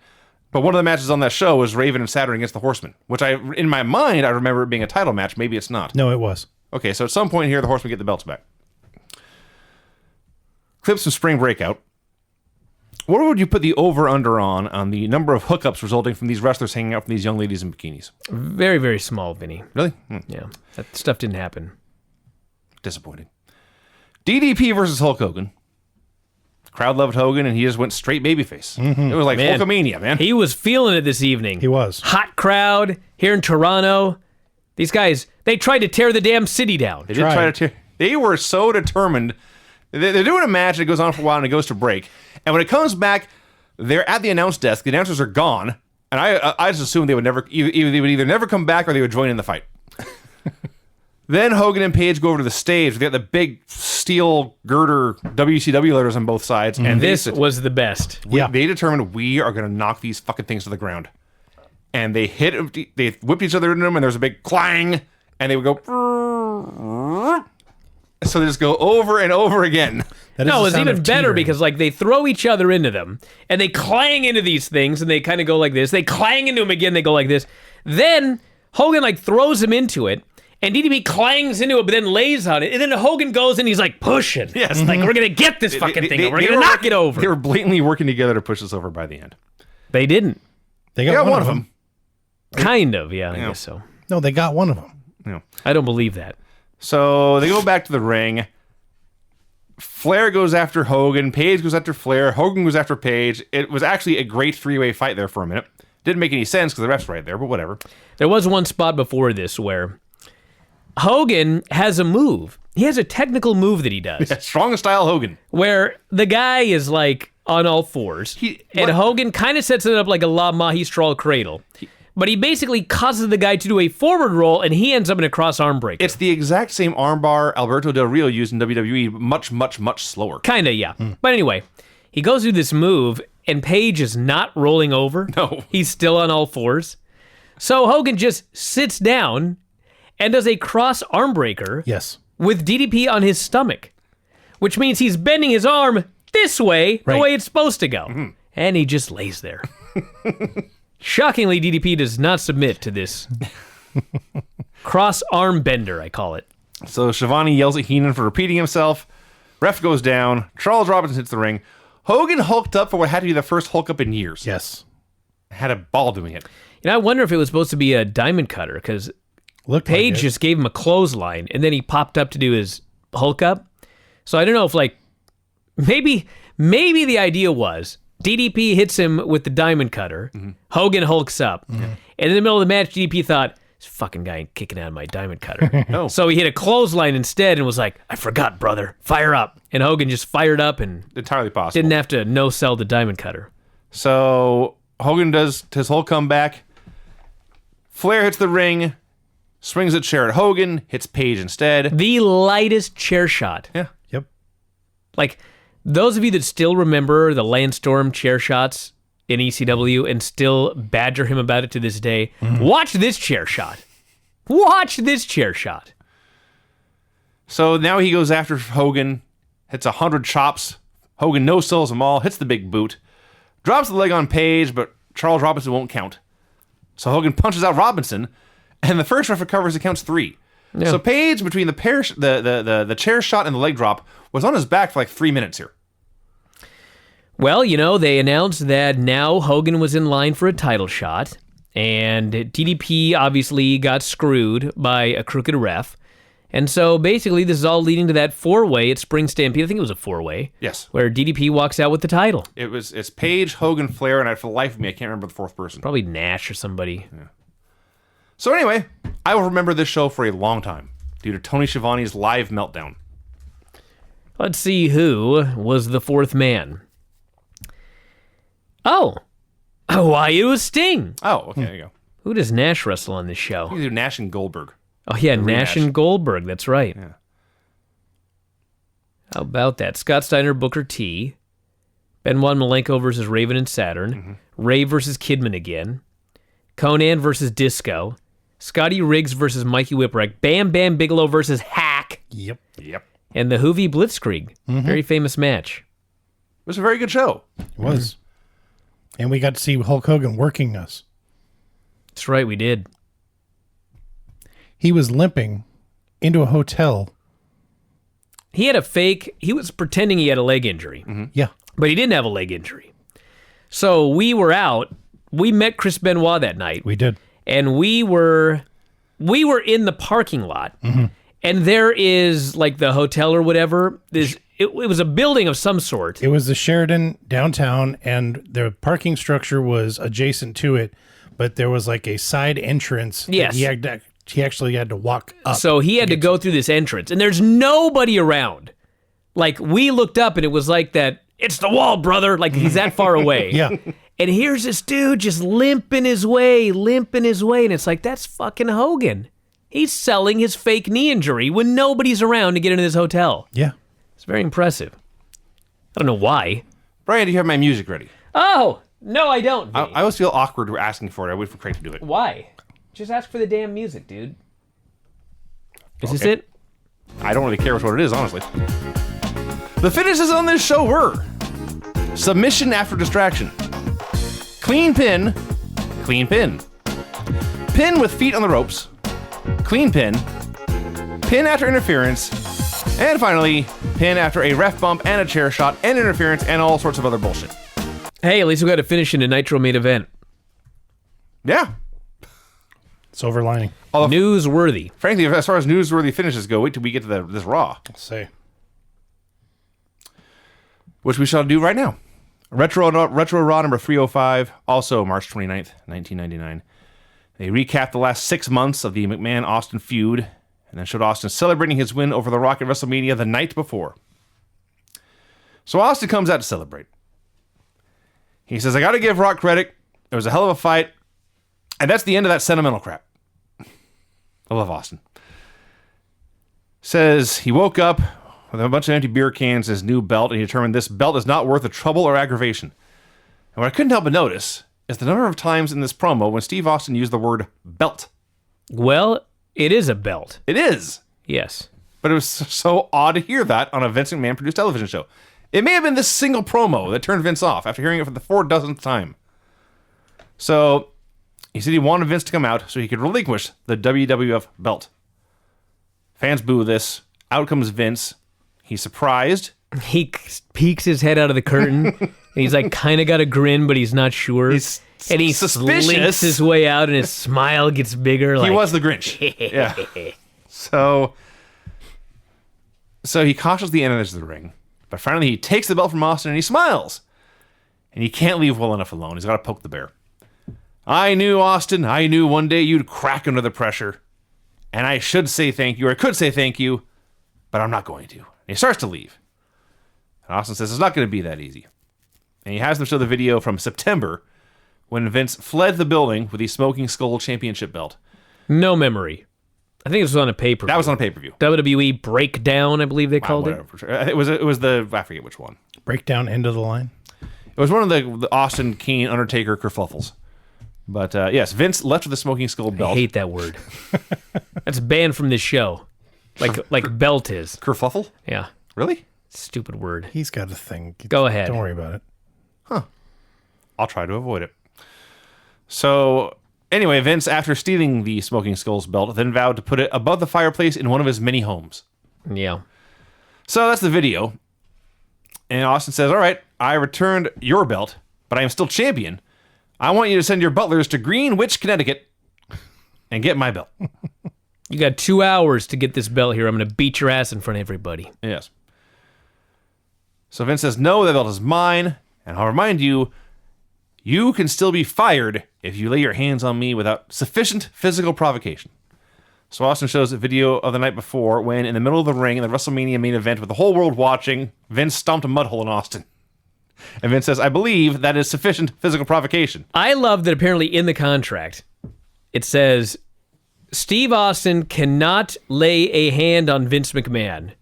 But one of the matches on that show was Raven and Saturn against the Horsemen, which in my mind, I remember it being a title match. Maybe it's not. No, it was. Okay, so at some point here, the Horsemen get the belts back. Clips from Spring Breakout. What would you put the over-under on the number of hookups resulting from these wrestlers hanging out from these young ladies in bikinis? Very, very small, Vinny. Really? Yeah. That stuff didn't happen. Disappointing. DDP versus Hulk Hogan. Crowd loved Hogan, and he just went straight babyface. It was like Man. Hulkamania, man. He was feeling it this evening. He was. Hot crowd here in Toronto. These guys, they tried to tear the damn city down. They did try to tear. They were so determined. They're doing a match that goes on for a while and it goes to break. And when it comes back, they're at the announce desk. The announcers are gone, and I just assumed they would never either never come back or they would join in the fight. Then Hogan and Page go over to the stage. They got the big steel girder WCW letters on both sides, and This was the best. they determined we are going to knock these fucking things to the ground. And they whipped each other into them, and there's a big clang, and they would go. So they just go over and over again. That is No, the it was sound even of better teetering. because like they throw each other into them and they clang into these things and they kind of go like this. They clang into them again. They go like this. Then Hogan like throws him into it and DDP clangs into it, but then lays on it. And then Hogan goes and he's like pushing. Yes. Like we're gonna get this fucking thing. We're They gonna were knock it over. They were blatantly working together to push us over by the end. They didn't. They They got one of them. Kind of. Yeah, I guess so. No, they got one of them. I don't believe that. So they go back to the ring. Flair goes after Hogan. Page goes after Flair. Hogan goes after Page. It was actually a great three-way fight there for a minute. Didn't make any sense because the ref's right there, but whatever. There was one spot before this where Hogan has a move. He has a technical move that he does Strong style Hogan. where the guy is like on all fours. And Hogan kind of sets it up like a La Magistral cradle. But he basically causes the guy to do a forward roll, and he ends up in a cross arm breaker. It's the exact same armbar Alberto Del Rio used in WWE, but much, much, much slower. Kind of, yeah. But anyway, he goes through this move, and Page is not rolling over. No. He's still on all fours. So Hogan just sits down and does a cross arm breaker Yes. with DDP on his stomach, which means he's bending his arm this way, the Right. way it's supposed to go. And he just lays there. Shockingly, DDP does not submit to this cross arm bender, I call it. So Shivani yells at Heenan for repeating himself. Ref goes down. Charles Robinson hits the ring. Hogan hulked up for what had to be the first hulk up in years. Yes. Had a ball doing it. You know, I wonder if it was supposed to be a diamond cutter because Look, Page just gave him a clothesline and then he popped up to do his Hulk up. So I don't know if like maybe the idea was DDP hits him with the diamond cutter. Hogan hulks up. And in the middle of the match, DDP thought, this fucking guy ain't kicking out of my diamond cutter. No. So he hit a clothesline instead and was like, I forgot, brother. Fire up. And Hogan just fired up and Entirely possible. didn't have to no-sell the diamond cutter. So Hogan does his whole comeback. Flair hits the ring, swings a chair at Hogan, hits Page instead. The lightest chair shot. Yeah. Yep. Like, those of you that still remember the Landstorm chair shots in ECW and still badger him about it to this day, watch this chair shot. Watch this chair shot. So now he goes after Hogan, hits 100 chops. Hogan no-sells them all, hits the big boot, drops the leg on Page, but Charles Robinson won't count. So Hogan punches out Robinson, and the first ref recovers and counts 3. Yeah. So Page, between the chair shot and the leg drop, was on his back for like 3 minutes here. Well, you know, they announced that now Hogan was in line for a title shot, and DDP obviously got screwed by a crooked ref. And so basically this is all leading to that 4-way at Spring Stampede. I think it was a 4-way. Yes. Where DDP walks out with the title. It's Page, Hogan, Flair, and for the life of me, I can't remember the fourth person. Probably Nash or somebody. Yeah. So anyway, I will remember this show for a long time due to Tony Schiavone's live meltdown. Let's see who was the fourth man. Oh, why it was Sting. Oh, okay, there you go. Who does Nash wrestle on this show? You do Nash and Goldberg. Oh, yeah, Nash rematch. and Goldberg. That's right. Yeah. How about that? Scott Steiner, Booker T. Benoit Malenko versus Raven and Saturn. Ray versus Kidman again. Conan versus Disco. Scotty Riggs versus Mikey Whipwreck. Bam Bam Bigelow versus Hack. Yep. And the Hoovy Blitzkrieg. Very famous match. It was a very good show. It was. And we got to see Hulk Hogan working us. That's right, we did. He was limping into a hotel. He had he was pretending he had a leg injury. Yeah. But he didn't have a leg injury. So we were out. We met Chris Benoit that night. We did. And we were in the parking lot. And there is like the hotel or whatever. It was a building of some sort. It was the Sheridan downtown, and the parking structure was adjacent to it, but there was like a side entrance. that Yes. He actually had to walk up. So he had to go through this entrance, and there's nobody around. Like, we looked up, and it was like that, it's the wall, brother. Like, he's that far away. Yeah. And here's this dude just limping his way. And it's like, that's fucking Hogan. He's selling his fake knee injury when nobody's around to get into this hotel. Yeah. It's very impressive. I don't know why. Brian, do you have my music ready? Oh, no, I don't. I always feel awkward asking for it. I wait for Craig to do it. Why? Just ask for the damn music, dude. Is this Okay. it? I don't really care what it is, honestly. The finishes on this show were submission after distraction, clean pin, pin with feet on the ropes, clean pin after interference, and finally, pin after a ref bump and a chair shot and interference and all sorts of other bullshit. Hey, at least we got to finish in a Nitro main event. Yeah. Silver lining. Newsworthy. Frankly, as far as newsworthy finishes go, wait till we get to this Raw, I'll say. which we shall do right now. Retro Raw number 305, also March 29th, 1999. They recapped the last 6 months of the McMahon-Austin feud, and then showed Austin celebrating his win over The Rock at WrestleMania the night before. So Austin comes out to celebrate. He says, I got to give Rock credit. It was a hell of a fight. And that's the end of that sentimental crap. I love Austin. Says he woke up with a bunch of empty beer cans and his new belt, and he determined this belt is not worth the trouble or aggravation. And what I couldn't help but notice is the number of times in this promo when Steve Austin used the word belt. Well, it is a belt. It is. Yes. But it was so odd to hear that on a Vince McMahon produced television show. It may have been this single promo that turned Vince off after hearing it for the 4,000th time. So he said he wanted Vince to come out so he could relinquish the WWF belt. Fans boo this. Out comes Vince. He's surprised. He peeks his head out of the curtain, and he's like kind of got a grin, but he's not sure. And he suspicious. slinks his way out, and his smile gets bigger. He Like, was the Grinch. Yeah. So So he cautiously enters the ring, but finally he takes the belt from Austin and he smiles. And he can't leave well enough alone. He's got to poke the bear. I knew, Austin, I knew one day you'd crack under the pressure. And I should say thank you, or I could say thank you, but I'm not going to. And he starts to leave. And Austin says it's not going to be that easy. And he has them show the video from September when Vince fled the building with the Smoking Skull Championship belt. No memory. I think this was on a pay-per-view. That was on a pay-per-view. WWE Breakdown, I believe they called it. It was the, I forget which one. Breakdown, end of the line. It was one of the Austin, Kane, Undertaker kerfuffles. But yes, Vince left with the Smoking Skull belt. I hate that word. That's banned from this show. Like belt is. Kerfuffle? Yeah. Really? Stupid word. He's got a thing. Go ahead. Don't worry about it. I'll try to avoid it. So, anyway, Vince, after stealing the Smoking Skull's belt, then vowed to put it above the fireplace in one of his many homes. Yeah. So that's the video. And Austin says, all right, I returned your belt, but I am still champion. I want you to send your butlers to Greenwich, Connecticut, and get my belt. You got 2 hours to get this belt here. I'm going to beat your ass in front of everybody. Yes. So Vince says, no, the belt is mine. And I'll remind you, you can still be fired if you lay your hands on me without sufficient physical provocation. So Austin shows a video of the night before when, in the middle of the ring in the WrestleMania main event with the whole world watching, Vince stomped a mud hole in Austin. And Vince says, I believe that is sufficient physical provocation. I love that apparently in the contract, it says, Steve Austin cannot lay a hand on Vince McMahon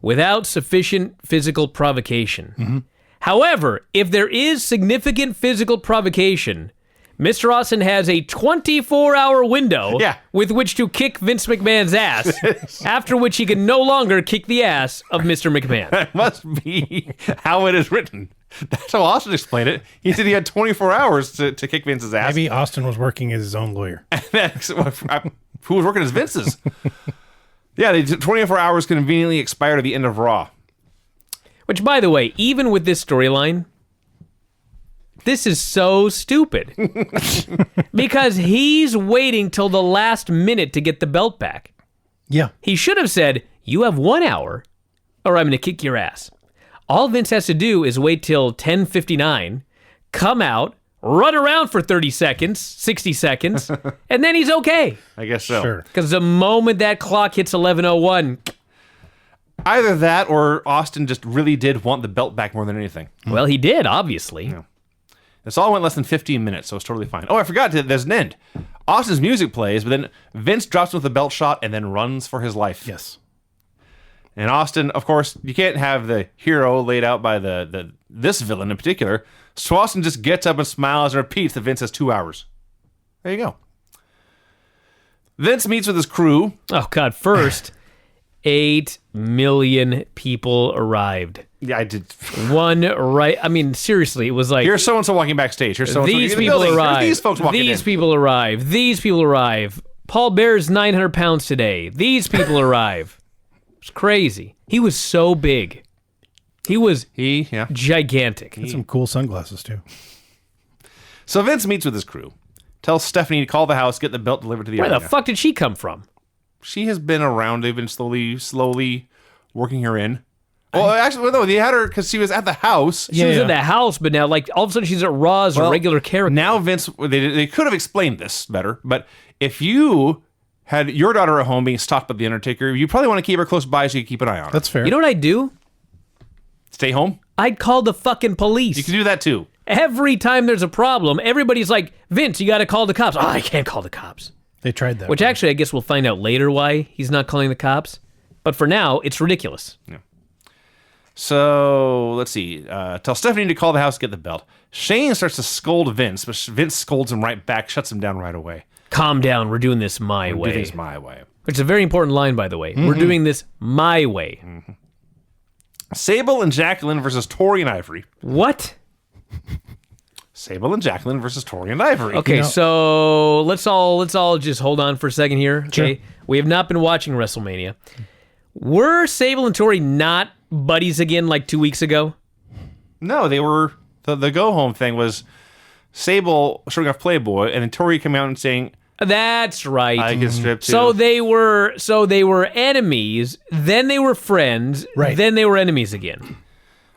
without sufficient physical provocation. Mm-hmm. However, if there is significant physical provocation, Mr. Austin has a 24-hour window with which to kick Vince McMahon's ass, after which he can no longer kick the ass of Mr. McMahon. That must be how it is written. That's how Austin explained it. He said he had 24 hours to kick Vince's ass. Maybe Austin was working as his own lawyer. Who was working as Vince's? Yeah, the 24 hours conveniently expired at the end of Raw. Which, by the way, even with this storyline, this is so stupid. Because he's waiting till the last minute to get the belt back. Yeah. He should have said, you have 1 hour, or I'm going to kick your ass. All Vince has to do is wait till 10:59, come out, run around for 30 seconds, 60 seconds, and then he's okay. I guess so. Sure. Because the moment that clock hits 11:01... Either that or Austin just really did want the belt back more than anything. Well, he did, obviously. Yeah. This all went less than 15 minutes, so it's totally fine. Oh, I forgot, there's an end. Austin's music plays, but then Vince drops him with a belt shot and then runs for his life. Yes. And Austin, of course, you can't have the hero laid out by this villain in particular. So Austin just gets up and smiles and repeats that Vince has 2 hours. There you go. Vince meets with his crew. Oh, God, first... 8 million people arrived. Yeah, I did. I mean, seriously, it was like... Here's so-and-so walking backstage. Here's so-and-so these in the people building. arrive. Here's these folks walking in. These people arrive. These people arrive. Paul Bear's 900 pounds today. These people arrive. It's crazy. He was so big. He was gigantic. Had some cool sunglasses, too. So Vince meets with his crew. Tells Stephanie to call the house, get the belt delivered to the Where arena. the fuck did she come from? She has been around. They've been slowly working her in. Well, actually, no, they had her because she was at the house. She was at the house, but now, like, all of a sudden she's at Raw as a regular character. Now Vince, they could have explained this better, but if you had your daughter at home being stalked by the Undertaker, you probably want to keep her close by so you can keep an eye on her. That's fair. You know what I'd do? Stay home? I'd call the fucking police. You can do that too. Every time there's a problem, everybody's like, Vince, you got to call the cops. Oh, I can't call the cops. They tried that. Which actually, I guess we'll find out later why he's not calling the cops. But for now, it's ridiculous. Yeah. So, let's see. Tell Stephanie to call the house, get the belt. Shane starts to scold Vince, but Vince scolds him right back, shuts him down right away. Calm down. We're doing this my way. Do things my way. Which is a very important line, by the way. Mm-hmm. We're doing this my way. Mm-hmm. Sable and Jacqueline versus Tori and Ivory. What? Sable and Jacqueline versus Tori and Ivory. Okay, so let's all just hold on for a second here. Okay, sure. We have not been watching WrestleMania. Were Sable and Tori not buddies again like 2 weeks ago? No, they were. The go home thing was Sable showing off Playboy, and then Tori coming out and saying, That's right. I get stripped too. So they were enemies, then they were friends, Right. then they were enemies again.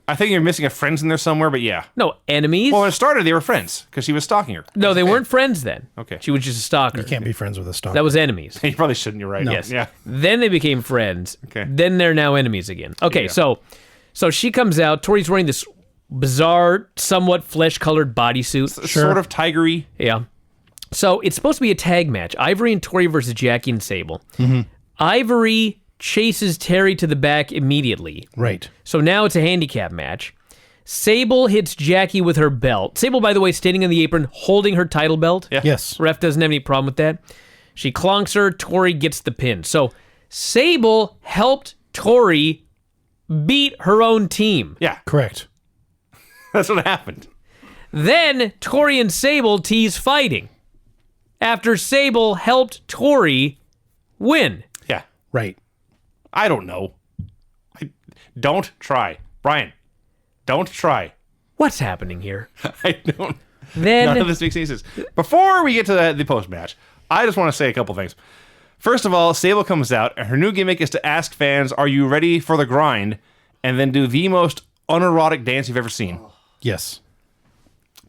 I think you're missing a friends in there somewhere, but yeah. No, enemies? Well, when it started, they were friends because she was stalking her. No, they weren't friends then. Okay. She was just a stalker. You can't be friends with a stalker. That was enemies. You probably shouldn't. You're right. Yes. Yeah. Then they became friends. Okay. Then they're now enemies again. Okay, Yeah. so she comes out. Tori's wearing this bizarre, somewhat flesh-colored bodysuit. Sort of tigery. Yeah. So it's supposed to be a tag match. Ivory and Tori versus Jackie and Sable. Ivory chases Terry to the back immediately. right. So now it's a handicap match. Sable hits Jackie with her belt. Sable, by the way, standing on the apron, holding her title belt. Yeah. Yes. Ref doesn't have any problem with that. She clonks her. Tori gets the pin. So Sable helped Tori beat her own team. Yeah. Correct. That's what happened. Then Tori and Sable tease fighting after Sable helped Tori win. Yeah. Right. I don't know. Don't try. Brian, don't try. What's happening here? I don't. Then None of this makes any sense. Before we get to the post-match, I just want to say a couple things. First of all, Sable comes out, and her new gimmick is to ask fans, are you ready for the grind? And then do the most unerotic dance you've ever seen. Yes.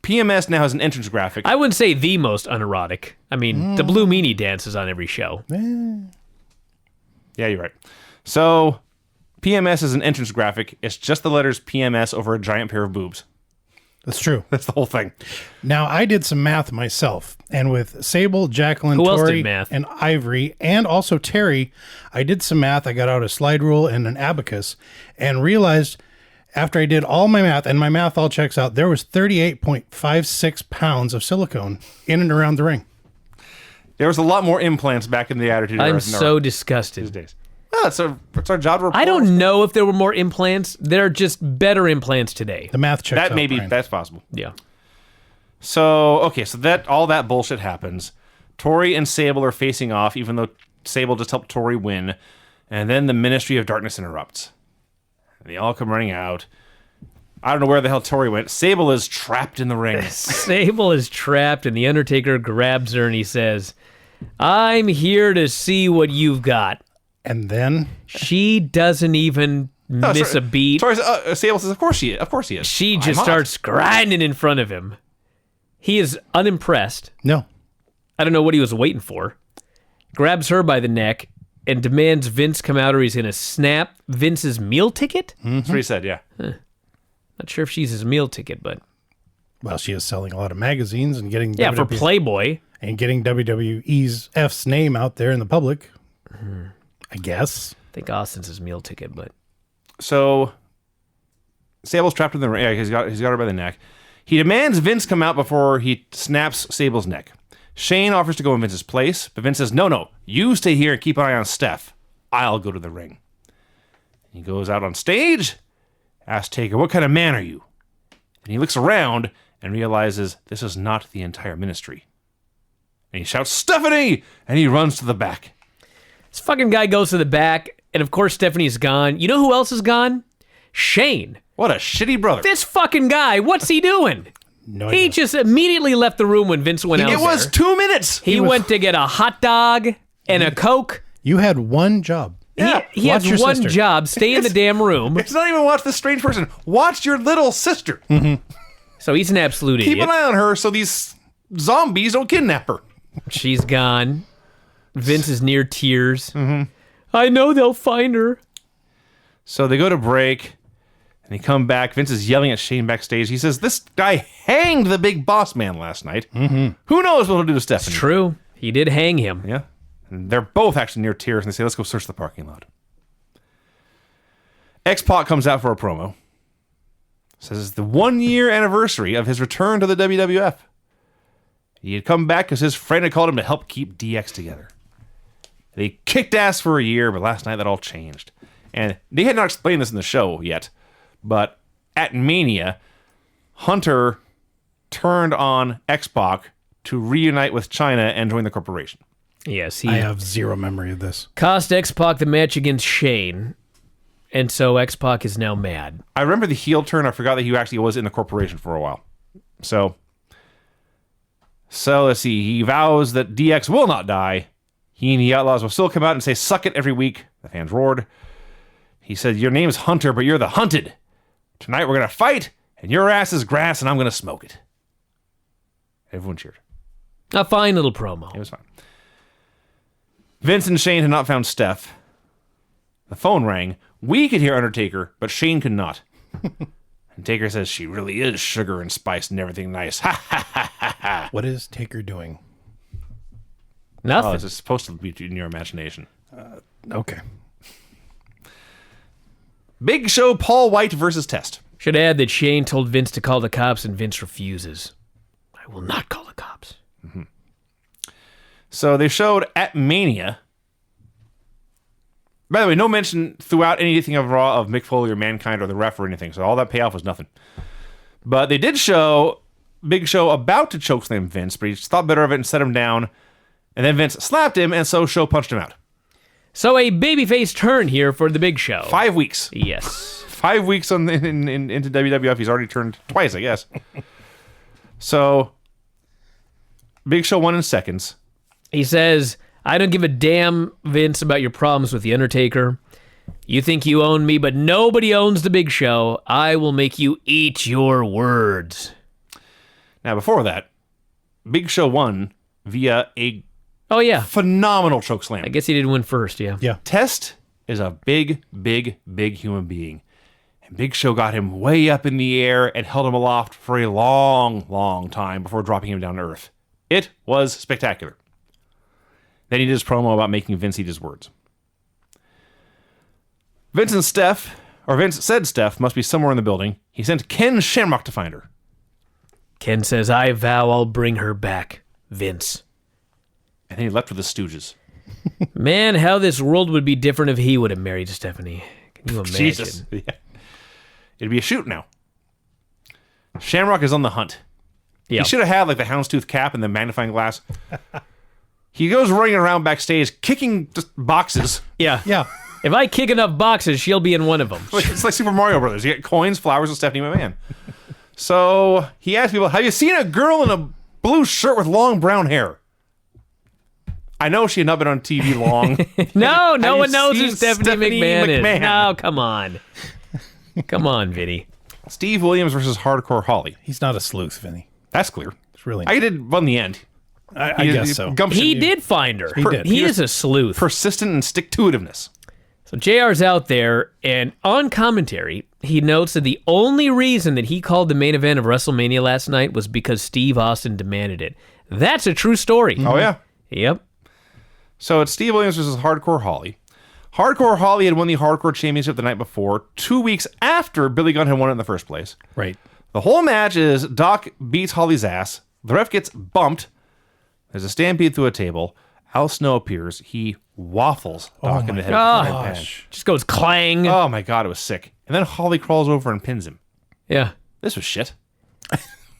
PMS now has an entrance graphic. I wouldn't say the most unerotic. I mean, the Blue Meanie dances on every show. Yeah, you're right. So, PMS is an entrance graphic. It's just the letters PMS over a giant pair of boobs. That's true. That's the whole thing. Now, I did some math myself, and with Sable, Jacqueline, Who else Tori, did math? and Ivory, and also Terry, I did some math. I got out a slide rule and an abacus, and realized after I did all my math, and my math all checks out, there was 38.56 pounds of silicone in and around the ring. There was a lot more implants back in the Attitude Era I'm than there so are disgusted. these days. Well, it's our job to report. I don't know if there were more implants. There are just better implants today. The math checks out. That maybe, Brian. that's possible. Yeah. So, okay, so that all that bullshit happens. Tori and Sable are facing off, even though Sable just helped Tori win. And then the Ministry of Darkness interrupts. And they all come running out. I don't know where the hell Tori went. Sable is trapped in the ring. Sable is trapped, and the Undertaker grabs her and he says, I'm here to see what you've got. And then She doesn't even miss a beat. Tori says, Sable says, of course he is. She I'm just hot. starts grinding in front of him. He is unimpressed. no, I don't know what he was waiting for. Grabs her by the neck and demands Vince come out or he's going to snap Vince's meal ticket. That's what he said, yeah. Not sure if she's his meal ticket, but well, she is selling a lot of magazines and getting yeah, for WWE Playboy. and getting WWE's F's name out there in the public. I guess. I think Austin's his meal ticket, but So, Sable's trapped in the ring. Yeah, he's got her by the neck. He demands Vince come out before he snaps Sable's neck. Shane offers to go in Vince's place, but Vince says, no, you stay here and keep an eye on Steph. I'll go to the ring. He goes out on stage, asks Taker, what kind of man are you? And he looks around and realizes this is not the entire ministry. And he shouts, Stephanie! And he runs to the back. this fucking guy goes to the back, and of course Stephanie's gone. You know who else is gone? Shane. What a shitty brother. This fucking guy, what's he doing? No He idea. just immediately left the room when Vince went out It was there. 2 minutes. He went to get a hot dog and a Coke. You had one job. Yeah. He Watch has your one sister. job, stay in the damn room. It's not even watch this strange person. Watch your little sister. So he's an absolute Keep idiot. an eye on her so these zombies don't kidnap her. She's gone. Vince is near tears. I know they'll find her. So they go to break, and they come back. Vince is yelling at Shane backstage. He says, this guy hanged the big boss man last night. Who knows what he'll do to Stephanie? True. He did hang him. Yeah. And they're both actually near tears, and they say, let's go search the parking lot. X-Pac comes out for a promo. Says it's the 1 year anniversary of his return to the WWF. He had come back because his friend had called him to help keep DX together. They kicked ass for a year, but last night that all changed. And they had not explained this in the show yet, but at Mania, Hunter turned on X-Pac to reunite with China and join the corporation. Yes, he I have zero memory of this. cost X-Pac the match against Shane. And so X-Pac is now mad. I remember the heel turn. I forgot that he actually was in the corporation for a while. So So let's see. He vows that DX will not die. He and the Outlaws will still come out and say, "Suck it," every week. The fans roared. He said, "Your name's Hunter, but you're the hunted. Tonight we're going to fight, and your ass is grass, and I'm going to smoke it." Everyone cheered. A fine little promo. It was fine. Vince and Shane had not found Steph. The phone rang. We could hear Undertaker, but Shane could not. And Taker says, "She really is sugar and spice and everything nice." Ha ha ha ha ha. What is Taker doing? Nothing. Oh, this is supposed to be in your imagination. Okay. Big Show, Paul White versus Test. Should add that Shane told Vince to call the cops, and Vince refuses. "I will not call the cops." So they showed at Mania. By the way, no mention throughout anything of Raw of Mick Foley or Mankind or the ref or anything. So all that payoff was nothing. But they did show Big Show about to chokeslam Vince, but he thought better of it and set him down. And then Vince slapped him, and so Show punched him out. So a babyface turn here for the Big Show. 5 weeks. Yes. 5 weeks into WWF. He's already turned twice, I guess. So Big Show won in seconds. He says, "I don't give a damn, Vince, about your problems with The Undertaker. You think you own me, but nobody owns the Big Show. I will make you eat your words." Now, before that, Big Show won via a Oh, yeah. phenomenal chokeslam. I guess he didn't win first, yeah. Yeah. Test is a big, big, big human being. And Big Show got him way up in the air and held him aloft for a long, long time before dropping him down to earth. It was spectacular. Then he did his promo about making Vince eat his words. Vince said Steph must be somewhere in the building. He sent Ken Shamrock to find her. Ken says, "I vow I'll bring her back, Vince." And then he left with the Stooges. Man, how this world would be different if he would have married Stephanie. Can you imagine? Jesus. Yeah. It'd be a shoot now. Shamrock is on the hunt. Yeah. He should have had like the houndstooth cap and the magnifying glass. He goes running around backstage, kicking just boxes. Yeah. Yeah. If I kick enough boxes, she'll be in one of them. It's like Super Mario Brothers. You get coins, flowers, and Stephanie McMahon. So he asked people, "Have you seen a girl in a blue shirt with long brown hair?" I know she had not been on TV long. No, no Have one you knows who seen Stephanie McMahon is. McMahon? No, come on. Come on, Vinny. Steve Williams versus Hardcore Holly. He's not a sleuth, Vinny. That's clear. It's really I did one in the end. I guess so. Gumption. He did find her. He did. He is a sleuth. Persistent and stick-to-itiveness. So JR's out there, and on commentary, he notes that the only reason that he called the main event of WrestleMania last night was because Steve Austin demanded it. That's a true story. Oh, yeah. Yep. So it's Steve Williams versus Hardcore Holly. Hardcore Holly had won the Hardcore Championship the night before, 2 weeks after Billy Gunn had won it in the first place. Right. The whole match is Doc beats Holly's ass. The ref gets bumped. There's a stampede through a table. Al Snow appears. He waffles Doc in the head. God. with the frying pan. Just goes clang. Oh my God, it was sick. And then Holly crawls over and pins him. Yeah. This was shit.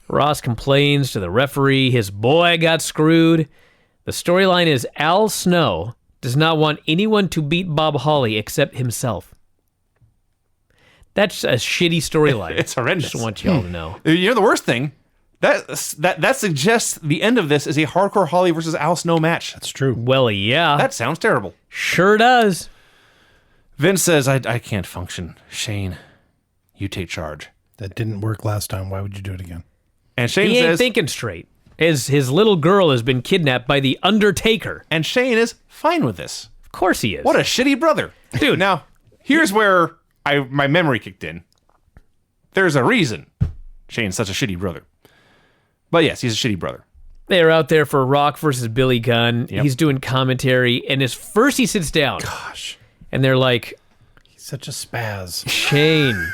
Ross complains to the referee his boy got screwed. The storyline is Al Snow does not want anyone to beat Bob Holly except himself. That's a shitty storyline. It's horrendous. Just want y'all to know. You know the worst thing? That suggests the end of this is a Hardcore Holly versus Al Snow match. That's true. Well, yeah. That sounds terrible. Sure does. Vince says, I can't function. Shane, you take charge. That didn't work last time. Why would you do it again? And Shane He ain't says, thinking straight. His little girl has been kidnapped by the Undertaker. and Shane is fine with this. Of course he is. What a shitty brother. Dude, now, here's where my memory kicked in. There's a reason Shane's such a shitty brother. But yes, he's a shitty brother. They're out there for Rock versus Billy Gunn. Yep. He's doing commentary, and first he sits down. Gosh. And they're like, He's such a spaz. Shane,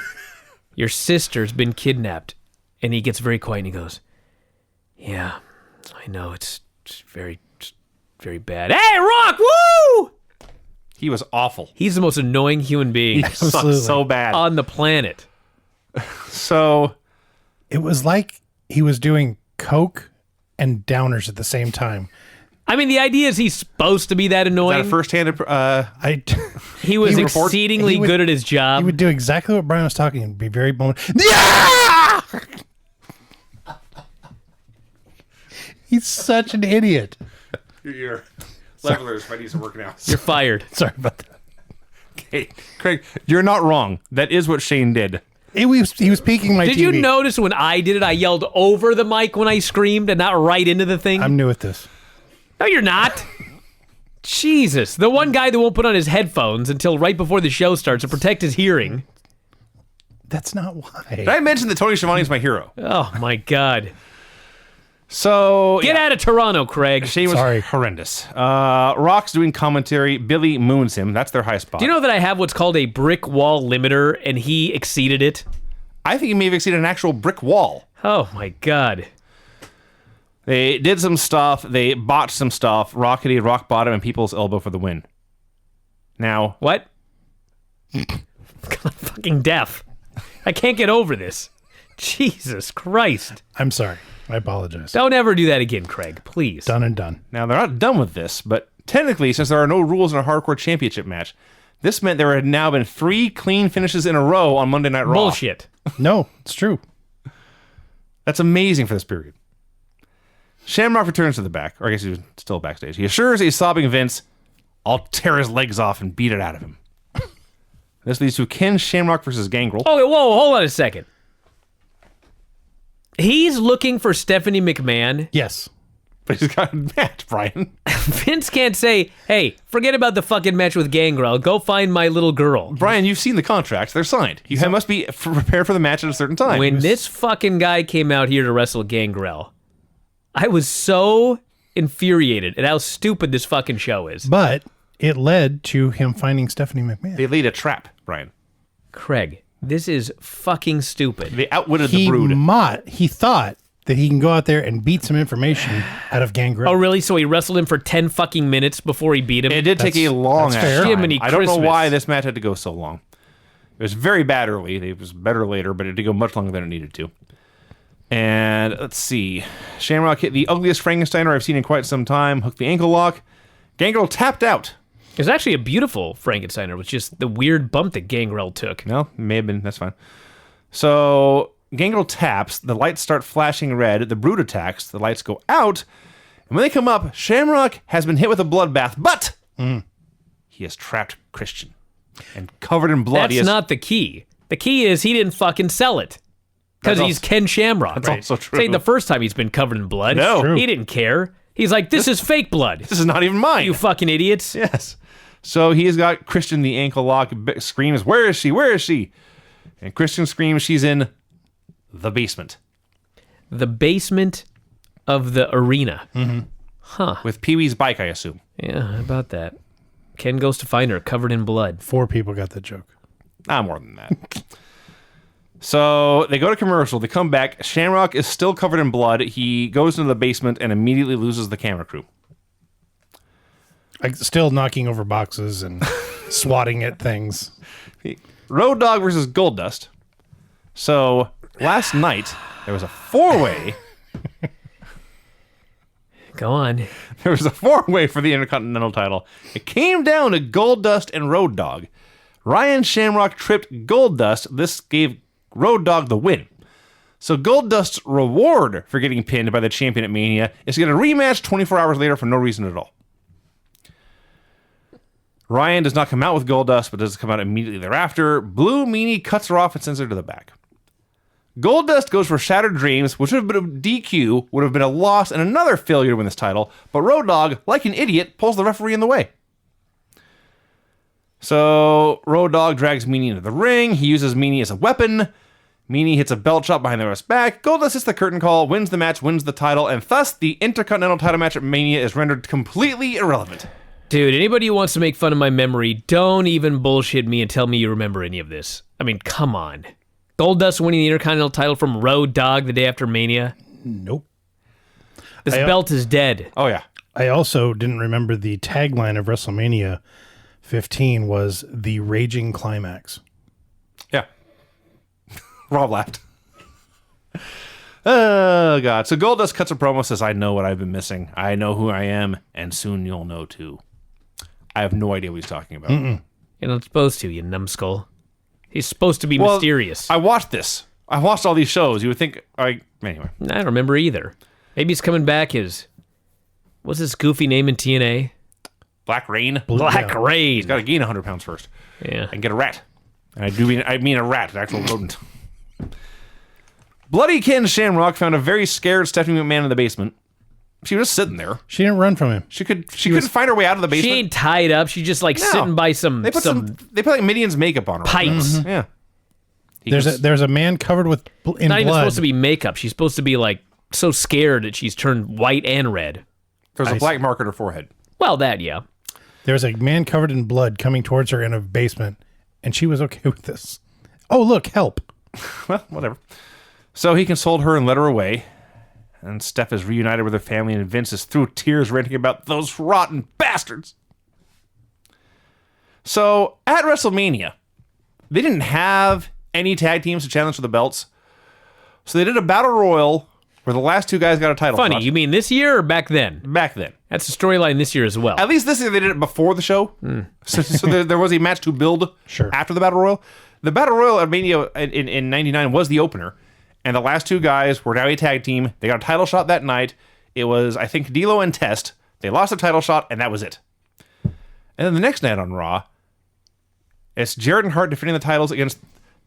your sister's been kidnapped. And he gets very quiet and he goes, yeah, I know, it's very bad. Hey, Rock, woo! He was awful. He's the most annoying human being He sucked Absolutely. so bad. on the planet. So, It was like he was doing coke and downers at the same time. I mean, the idea is he's supposed to be that is annoying. that a first-handed... He was he would- exceedingly he would- good at his job. He would do exactly what Brian was talking and be very moment. Yeah! He's such an idiot. Your levelers might need some working out. You're fired. Sorry about that. Okay, Craig, you're not wrong. That is what Shane did. He was peeking my Did TV. you notice when I did it, I yelled over the mic when I screamed and not right into the thing? I'm new at this. No, you're not. Jesus. The one guy that won't put on his headphones until right before the show starts to protect his hearing. That's not why. Did I mention that Tony Schiavone is my hero? Oh, my God. So, Get out of Toronto, Craig. Shane was Sorry. horrendous. Rock's doing commentary. Billy moons him. That's their high spot. Do you know that I have what's called a brick wall limiter, and he exceeded it? I think he may have exceeded an actual brick wall. Oh, my God. They did some stuff. They botched some stuff. Rock hit a rock bottom and people's elbow for the win. Now, What? I'm fucking deaf. I can't get over this. Jesus Christ. I'm sorry. I apologize. Don't ever do that again, Craig, please. Done and done. they're not done with this, but technically, since there are no rules in a hardcore championship match, this meant there had now been 3 clean finishes in a row on Monday Night Raw. Bullshit. No, it's true. That's amazing for this period. Shamrock returns to the back, or I guess he was still backstage. He assures he's sobbing Vince, I'll tear his legs off and beat it out of him. This leads to Ken Shamrock versus Gangrel. Okay, whoa, hold on a second. He's looking for Stephanie McMahon. Yes. But he's got a match, Brian. Vince can't say, hey, forget about the fucking match with Gangrel. Go find my little girl. Brian, you've seen the contracts. They're signed. You must be prepared for the match at a certain time. When this fucking guy came out here to wrestle Gangrel, I was so infuriated at how stupid this fucking show is. But it led to him finding Stephanie McMahon. They laid a trap, Brian. Craig, this is fucking stupid. They outwitted the brood. He thought that he can go out there and beat some information out of Gangrel. Oh, really? So he wrestled him for 10 fucking minutes before he beat him? It did take a long that's ass fair. time. Jiminy I don't know Christmas. why this match had to go so long. It was very bad early. It was better later, but it did go much longer than it needed to. And let's see. Shamrock hit the ugliest Frankensteiner I've seen in quite some time. Hooked the ankle lock. Gangrel tapped out. It was actually a beautiful Frankensteiner. It was just the weird bump that Gangrel took. No, may have been. That's fine. So Gangrel taps. The lights start flashing red. The brood attacks. The lights go out. And when they come up, Shamrock has been hit with a bloodbath, but he has trapped Christian. And covered in blood. That's not the key. The key is he didn't fucking sell it. Because That's he's also- Ken Shamrock. That's also true. This ain't the first time he's been covered in blood. No. True. He didn't care. He's like, this is fake blood. This is not even mine. You fucking idiots. Yes. So he's got Christian the ankle lock, screams, where is she? Where is she? And Christian screams she's in the basement. The basement of the arena. With Pee-wee's bike, I assume. Yeah, how about that? Ken goes to find her covered in blood. 4 people got that joke. More than that. So they go to commercial. They come back. Shamrock is still covered in blood. He goes into the basement and immediately loses the camera crew. Like still knocking over boxes and swatting at things. Road Dogg versus Goldust. So last night, there was a 4-way. Go on. There was a 4-way for the Intercontinental title. It came down to Goldust and Road Dogg. Ryan Shamrock tripped Goldust. This gave Road Dogg the win. So Goldust's reward for getting pinned by the champion at Mania is to get a rematch 24 hours later for no reason at all. Ryan does not come out with Goldust, but does come out immediately thereafter. Blue Meanie cuts her off and sends her to the back. Goldust goes for Shattered Dreams, which would have been a DQ, would have been a loss and another failure to win this title, but Road Dogg, like an idiot, pulls the referee in the way. So Road Dogg drags Meanie into the ring. He uses Meanie as a weapon. Meanie hits a belt shot behind the ref's back. Goldust hits the curtain call, wins the match, wins the title, and thus the Intercontinental title match at Mania is rendered completely irrelevant. Dude, anybody who wants to make fun of my memory, don't even bullshit me and tell me you remember any of this. I mean, come on. Goldust winning the Intercontinental title from Road Dogg the day after Mania? Nope. This belt is dead. Oh, yeah. I also didn't remember the tagline of WrestleMania 15 was the raging climax. Yeah. Rob laughed. Oh, God. So Goldust cuts a promo, says, I know what I've been missing. I know who I am, and soon you'll know, too. I have no idea what he's talking about. You're not supposed to, you numbskull. He's supposed to be mysterious. I watched this. I watched all these shows. You would think... Anyway. I don't remember either. Maybe he's coming back as, what's his goofy name in TNA? Black Rain. Black Rain. He's got to gain 100 pounds first. Yeah. And get a rat. And I mean a rat, an actual rodent. Bloody Ken Shamrock found a very scared Stephanie McMahon in the basement. She was just sitting there. She didn't run from him. She couldn't find her way out of the basement. She ain't tied up. She's just like sitting by some. They put like Midian's makeup on her. Pipes. Yeah. There's a man covered with in Not even blood. supposed to be makeup. She's supposed to be like so scared that she's turned white and red. There's a black mark on her forehead. Well, that, yeah. There's a man covered in blood coming towards her in a basement, and she was okay with this. Oh, look, help. Well, whatever. So he consoled her and led her away. And Steph is reunited with her family, and Vince is through tears ranting about those rotten bastards. So at WrestleMania, they didn't have any tag teams to challenge for the belts. So they did a battle royal where the last two guys got a title Funny, shot. you mean this year or back then? Back then. That's the storyline this year as well. At least this year they did it before the show. So there was a match to build after the battle royal. The battle royal at Mania in 99 was the opener. And the last two guys were now a tag team. They got a title shot that night. It was, I think, D'Lo and Test. They lost the title shot, and that was it. And then the next night on Raw, it's Jarrett and Hart defending the titles against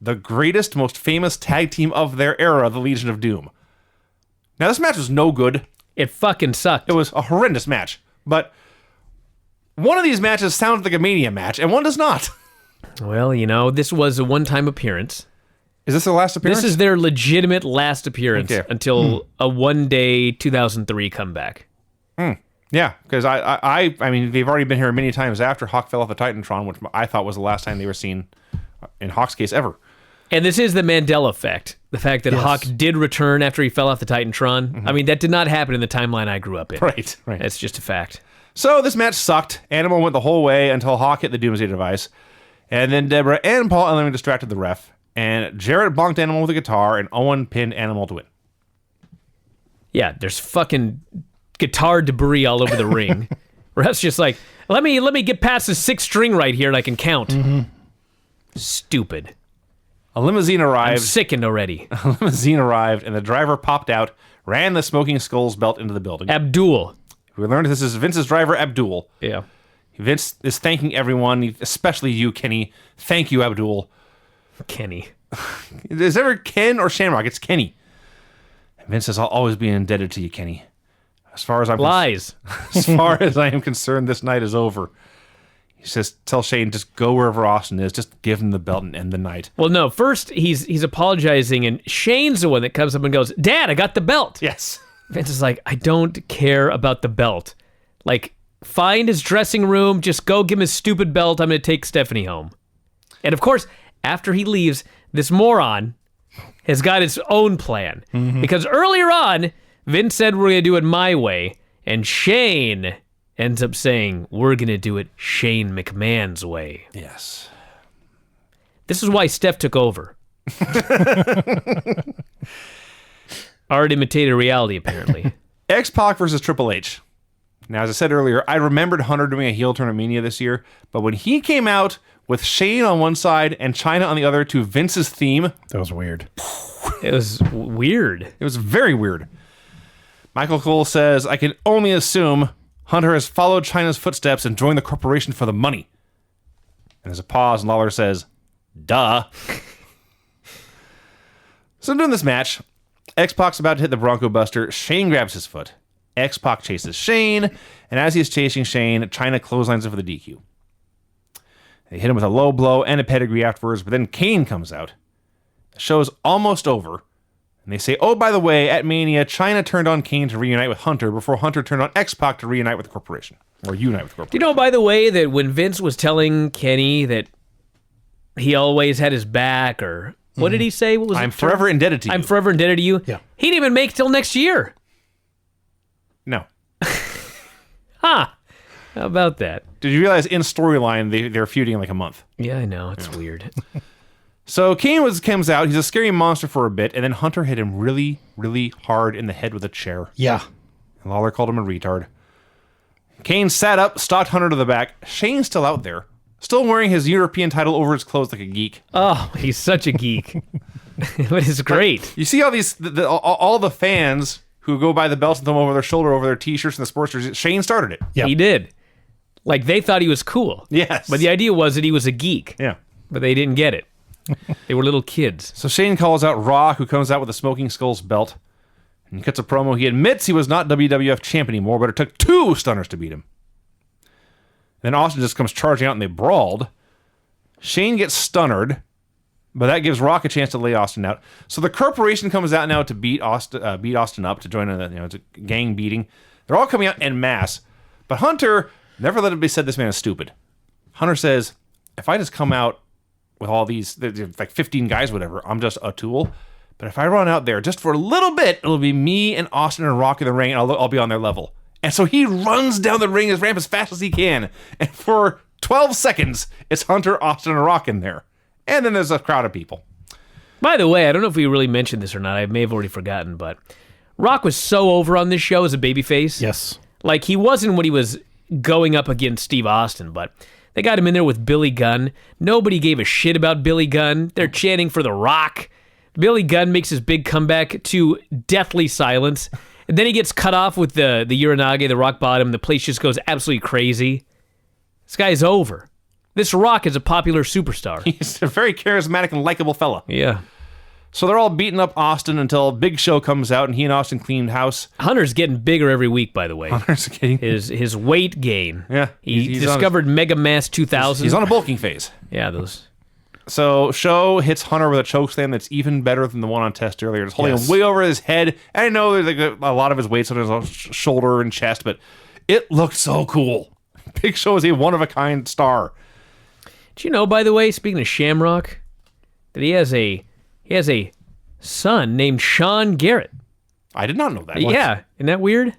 the greatest, most famous tag team of their era, the Legion of Doom. Now, this match was no good. It fucking sucked. It was a horrendous match. But one of these matches sounds like a Mania match, and one does not. Well, this was a one-time appearance. Is this their last appearance? This is their legitimate last appearance Okay. until a one-day 2003 comeback. Yeah, because I mean, they've already been here many times after Hawk fell off the Titantron, which I thought was the last time they were seen, in Hawk's case, ever. And this is the Mandela effect. The fact that Hawk did return after he fell off the Titantron. I mean, that did not happen in the timeline I grew up in. Right. That's just a fact. So this match sucked. Animal went the whole way until Hawk hit the Doomsday device. And then Deborah and Paul Ellering distracted the ref. And Jarrett bonked Animal with a guitar, and Owen pinned Animal to win. Yeah, there's fucking guitar debris all over the ring. Ref's just like, let me get past the 6th string right here and I can count. Stupid. A limousine I'm arrived. sickened already. A limousine arrived, and the driver popped out, ran the Smoking Skulls belt into the building. Abdul. We learned this is Vince's driver, Abdul. Yeah. Vince is thanking everyone, especially you, Kenny. Thank you, Abdul. Kenny. Is it ever Ken or Shamrock? It's Kenny. And Vince says, I'll always be indebted to you, Kenny. As far as I'm Lies. as far as I am concerned, this night is over. He says, tell Shane, just go wherever Austin is. Just give him the belt and end the night. Well, no. First, he's apologizing, and Shane's the one that comes up and goes, Dad, I got the belt. Yes. Vince is like, I don't care about the belt. Like, find his dressing room. Just go give him his stupid belt. I'm going to take Stephanie home. And of course, after he leaves, this moron has got his own plan. Because earlier on, Vince said we're going to do it my way. And Shane ends up saying we're going to do it Shane McMahon's way. Yes. This is why Steph took over. Art imitated reality, apparently. X-Pac versus Triple H. Now, as I said earlier, I remembered Hunter doing a heel turn at Mania this year, but when he came out with Shane on one side and Chyna on the other to Vince's theme, That was weird. It was weird. it was very weird. Michael Cole says, I can only assume Hunter has followed Chyna's footsteps and joined the corporation for the money. And there's a pause, and Lawler says, duh. So during this match, X-Pac's about to hit the Bronco Buster. Shane grabs his foot. X-Pac chases Shane, and as he's chasing Shane, Chyna clotheslines him for the DQ. They hit him with a low blow and a pedigree afterwards, but then Kane comes out. The show is almost over, and they say, oh, by the way, at Mania, Chyna turned on Kane to reunite with Hunter before Hunter turned on X-Pac to reunite with the corporation, or unite with the Do you corporation. know, by the way, that when Vince was telling Kenny that he always had his back, or what did he say? What was I'm the term? forever indebted to you. I'm forever indebted to you? Yeah. He didn't even make it till next year. No. Huh. How about that? Did you realize in storyline they're feuding in like a month? Yeah, I know. It's weird. So Kane comes out. He's a scary monster for a bit, and then Hunter hit him really, really hard in the head with a chair. Yeah. And Lawler called him a retard. Kane sat up, stalked Hunter to the back. Shane's still out there, still wearing his European title over his clothes like a geek. Oh, he's such a geek. But it's great. You see all these, all the fans who go by the belts and throw them over their shoulder, over their t-shirts and the sports jerseys. Shane started it. Yep. He did. Like, they thought he was cool. Yes. But the idea was that he was a geek. Yeah. But they didn't get it. They were little kids. So Shane calls out Rock, who comes out with a Smoking Skulls belt. And he cuts a promo. He admits he was not WWF champ anymore, but it took 2 stunners to beat him. Then Austin just comes charging out and they brawled. Shane gets stunnered, but that gives Rock a chance to lay Austin out. So the corporation comes out now to beat Austin up, to join in it's a gang beating. They're all coming out en masse. But Hunter, never let it be said this man is stupid. Hunter says, if I just come out with all these, like 15 guys, whatever, I'm just a tool. But if I run out there just for a little bit, it'll be me and Austin and Rock in the ring, and I'll be on their level. And so he runs down the ring, his ramp as fast as he can. And for 12 seconds, it's Hunter, Austin, and Rock in there. And then there's a crowd of people. By the way, I don't know if we really mentioned this or not. I may have already forgotten, but Rock was so over on this show as a babyface. Yes. Like, he wasn't when he was going up against Steve Austin, but they got him in there with Billy Gunn. Nobody gave a shit about Billy Gunn. They're chanting for The Rock. Billy Gunn makes his big comeback to deathly silence. And then he gets cut off with the Uranage, the rock bottom. The place just goes absolutely crazy. This guy's over. This Rock is a popular superstar. He's a very charismatic and likable fella. Yeah. So they're all beating up Austin until Big Show comes out and he and Austin cleaned house. Hunter's getting bigger every week, by the way. Hunter's getting... His weight gain. Yeah. He discovered Mega Mass 2000. He's on a bulking phase. Yeah, those... So Show hits Hunter with a chokeslam that's even better than the one on Test earlier. It's holding him way over his head. And I know there's like a lot of his weight's on his shoulder and chest, but it looked so cool. Big Show is a one-of-a-kind star. Did you know, by the way, speaking of Shamrock, that he has a son named Sean Garrett? I did not know that. Yeah, isn't that weird?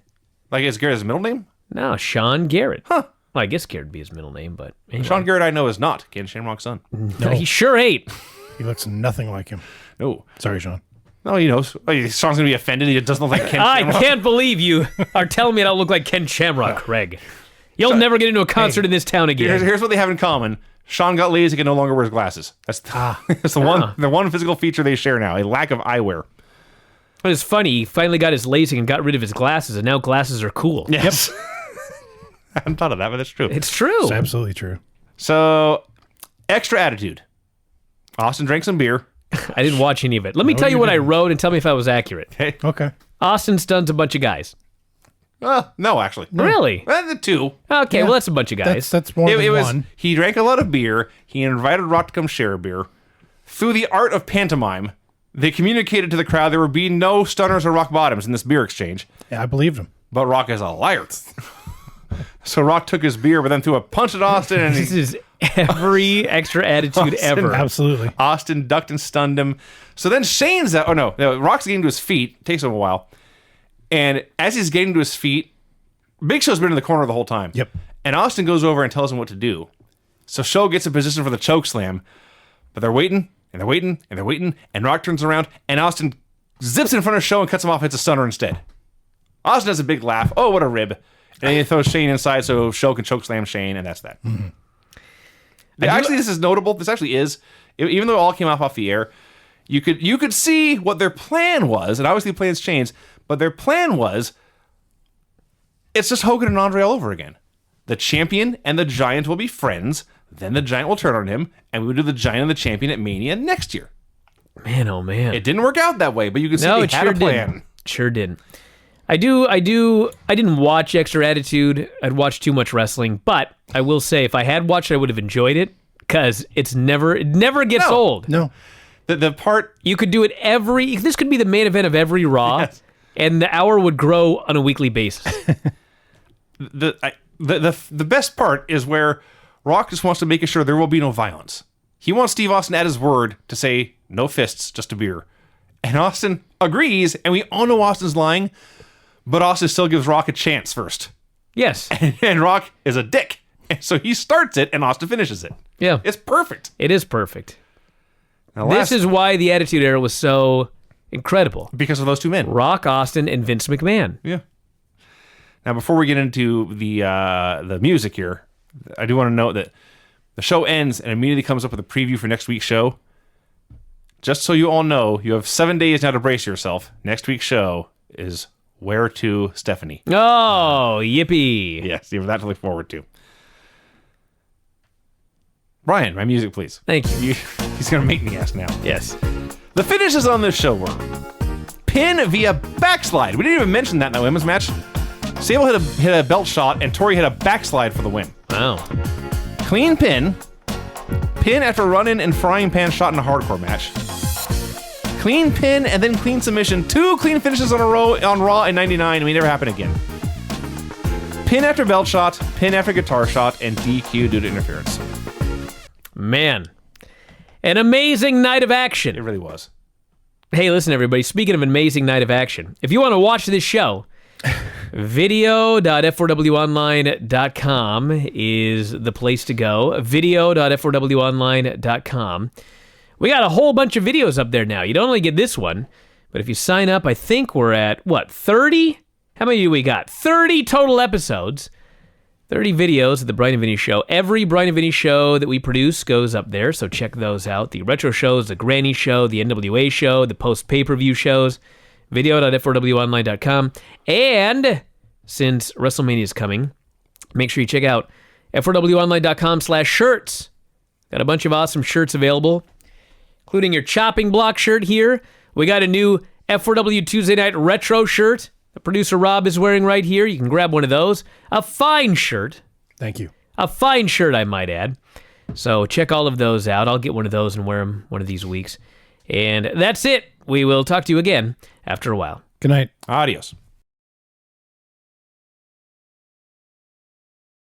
Like, is Garrett his middle name? No, Sean Garrett. Huh. Well, I guess Garrett would be his middle name, but anyway. Sean Garrett I know is not Ken Shamrock's son. No, he sure ain't. He looks nothing like him. No. Sorry, Sean. No, he knows. Sean's going to be offended. He doesn't look like Ken I Shamrock. can't believe you are telling me I don't look like Ken Shamrock, Craig. You'll never get into a concert in this town again. Here's what they have in common. Sean got lazy and no longer wears glasses. That's the one physical feature they share now, a lack of eyewear. But it's funny, he finally got his LASIK and got rid of his glasses, and now glasses are cool. Yes. Yep. I hadn't thought of that, but that's true. It's true. It's absolutely true. So, extra attitude. Austin drank some beer. I didn't watch any of it. Let me tell you what I wrote and tell me if I was accurate. Okay. Austin stuns a bunch of guys. No, actually. Really? The 2. Okay, well, that's a bunch of guys. That's more than one. He drank a lot of beer. He invited Rock to come share a beer. Through the art of pantomime, they communicated to the crowd there would be no stunners or rock bottoms in this beer exchange. Yeah, I believed him. But Rock is a liar. So Rock took his beer, but then threw a punch at Austin. And This is every extra attitude ever. Absolutely. Austin ducked and stunned him. So then Shane's out. Oh, no. Rock's getting to his feet. It takes him a while. And as he's getting to his feet, Big Show's been in the corner the whole time. Yep. And Austin goes over and tells him what to do. So Show gets in position for the choke slam, but they're waiting, and they're waiting, and they're waiting, and Rock turns around, and Austin zips in front of Show and cuts him off, hits a stunner instead. Austin has a big laugh. Oh, what a rib. And then he throws Shane inside so Show can choke slam Shane, and that's that. Mm-hmm. Actually, this is notable. This actually is, even though it all came off the air, you could see what their plan was, and obviously plans changed, but their plan was, it's just Hogan and Andre all over again. The champion and the Giant will be friends, then the Giant will turn on him, and we would do the Giant and the champion at Mania next year. Man, oh man. It didn't work out that way, but you can see they had a plan. Didn't. Sure didn't. I didn't watch Extra Attitude. I'd watched too much wrestling, but I will say if I had watched it, I would have enjoyed it because it never gets old. No. The part you could do it this could be the main event of every Raw, yes. And the hour would grow on a weekly basis. The best part is where Rock just wants to make sure there will be no violence. He wants Steve Austin at his word to say no fists, just a beer. And Austin agrees, and we all know Austin's lying, but Austin still gives Rock a chance first. Yes. And Rock is a dick. And so he starts it, and Austin finishes it. Yeah. It's perfect. It is perfect. Now, this is why the Attitude Era was so incredible. Because of those two men. Rock, Austin, and Vince McMahon. Yeah. Now, before we get into the music here, I do want to note that the show ends and immediately comes up with a preview for next week's show. Just so you all know, you have 7 days now to brace yourself. Next week's show is Where to, Stephanie? Oh, yippee. Yes, you have that to look forward to. Brian, my music, please. Thank you. He's going to make me ask now. Yes. The finishes on this show were pin via backslide. We didn't even mention that in the women's match. Sable hit a belt shot, and Tori hit a backslide for the win. Wow. Clean pin. Pin after run-in and frying pan shot in a hardcore match. Clean pin and then clean submission. 2 clean finishes on a row on Raw in 99, and we never happen again. Pin after belt shot, pin after guitar shot, and DQ due to interference. Man. An amazing night of action. It really was. Hey, listen, everybody. Speaking of an amazing night of action, if you want to watch this show, video.f4wonline.com is the place to go. Video.f4wonline.com. We got a whole bunch of videos up there now. You don't only get this one, but if you sign up, I think we're at, 30? How many do we got? 30 total episodes. 30 videos of the Bryan and Vinny Show. Every Bryan and Vinny show that we produce goes up there, so check those out. The retro shows, the Granny Show, the NWA show, the post-pay-per-view shows. Video.f4wonline.com. And since WrestleMania is coming, make sure you check out f4wonline.com/shirts. Got a bunch of awesome shirts available, including your chopping block shirt here. We got a new F4W Tuesday Night Retro shirt that producer Rob is wearing right here. You can grab one of those. A fine shirt. Thank you. A fine shirt, I might add. So check all of those out. I'll get one of those and wear them one of these weeks. And that's it. We will talk to you again after a while. Good night. Adios.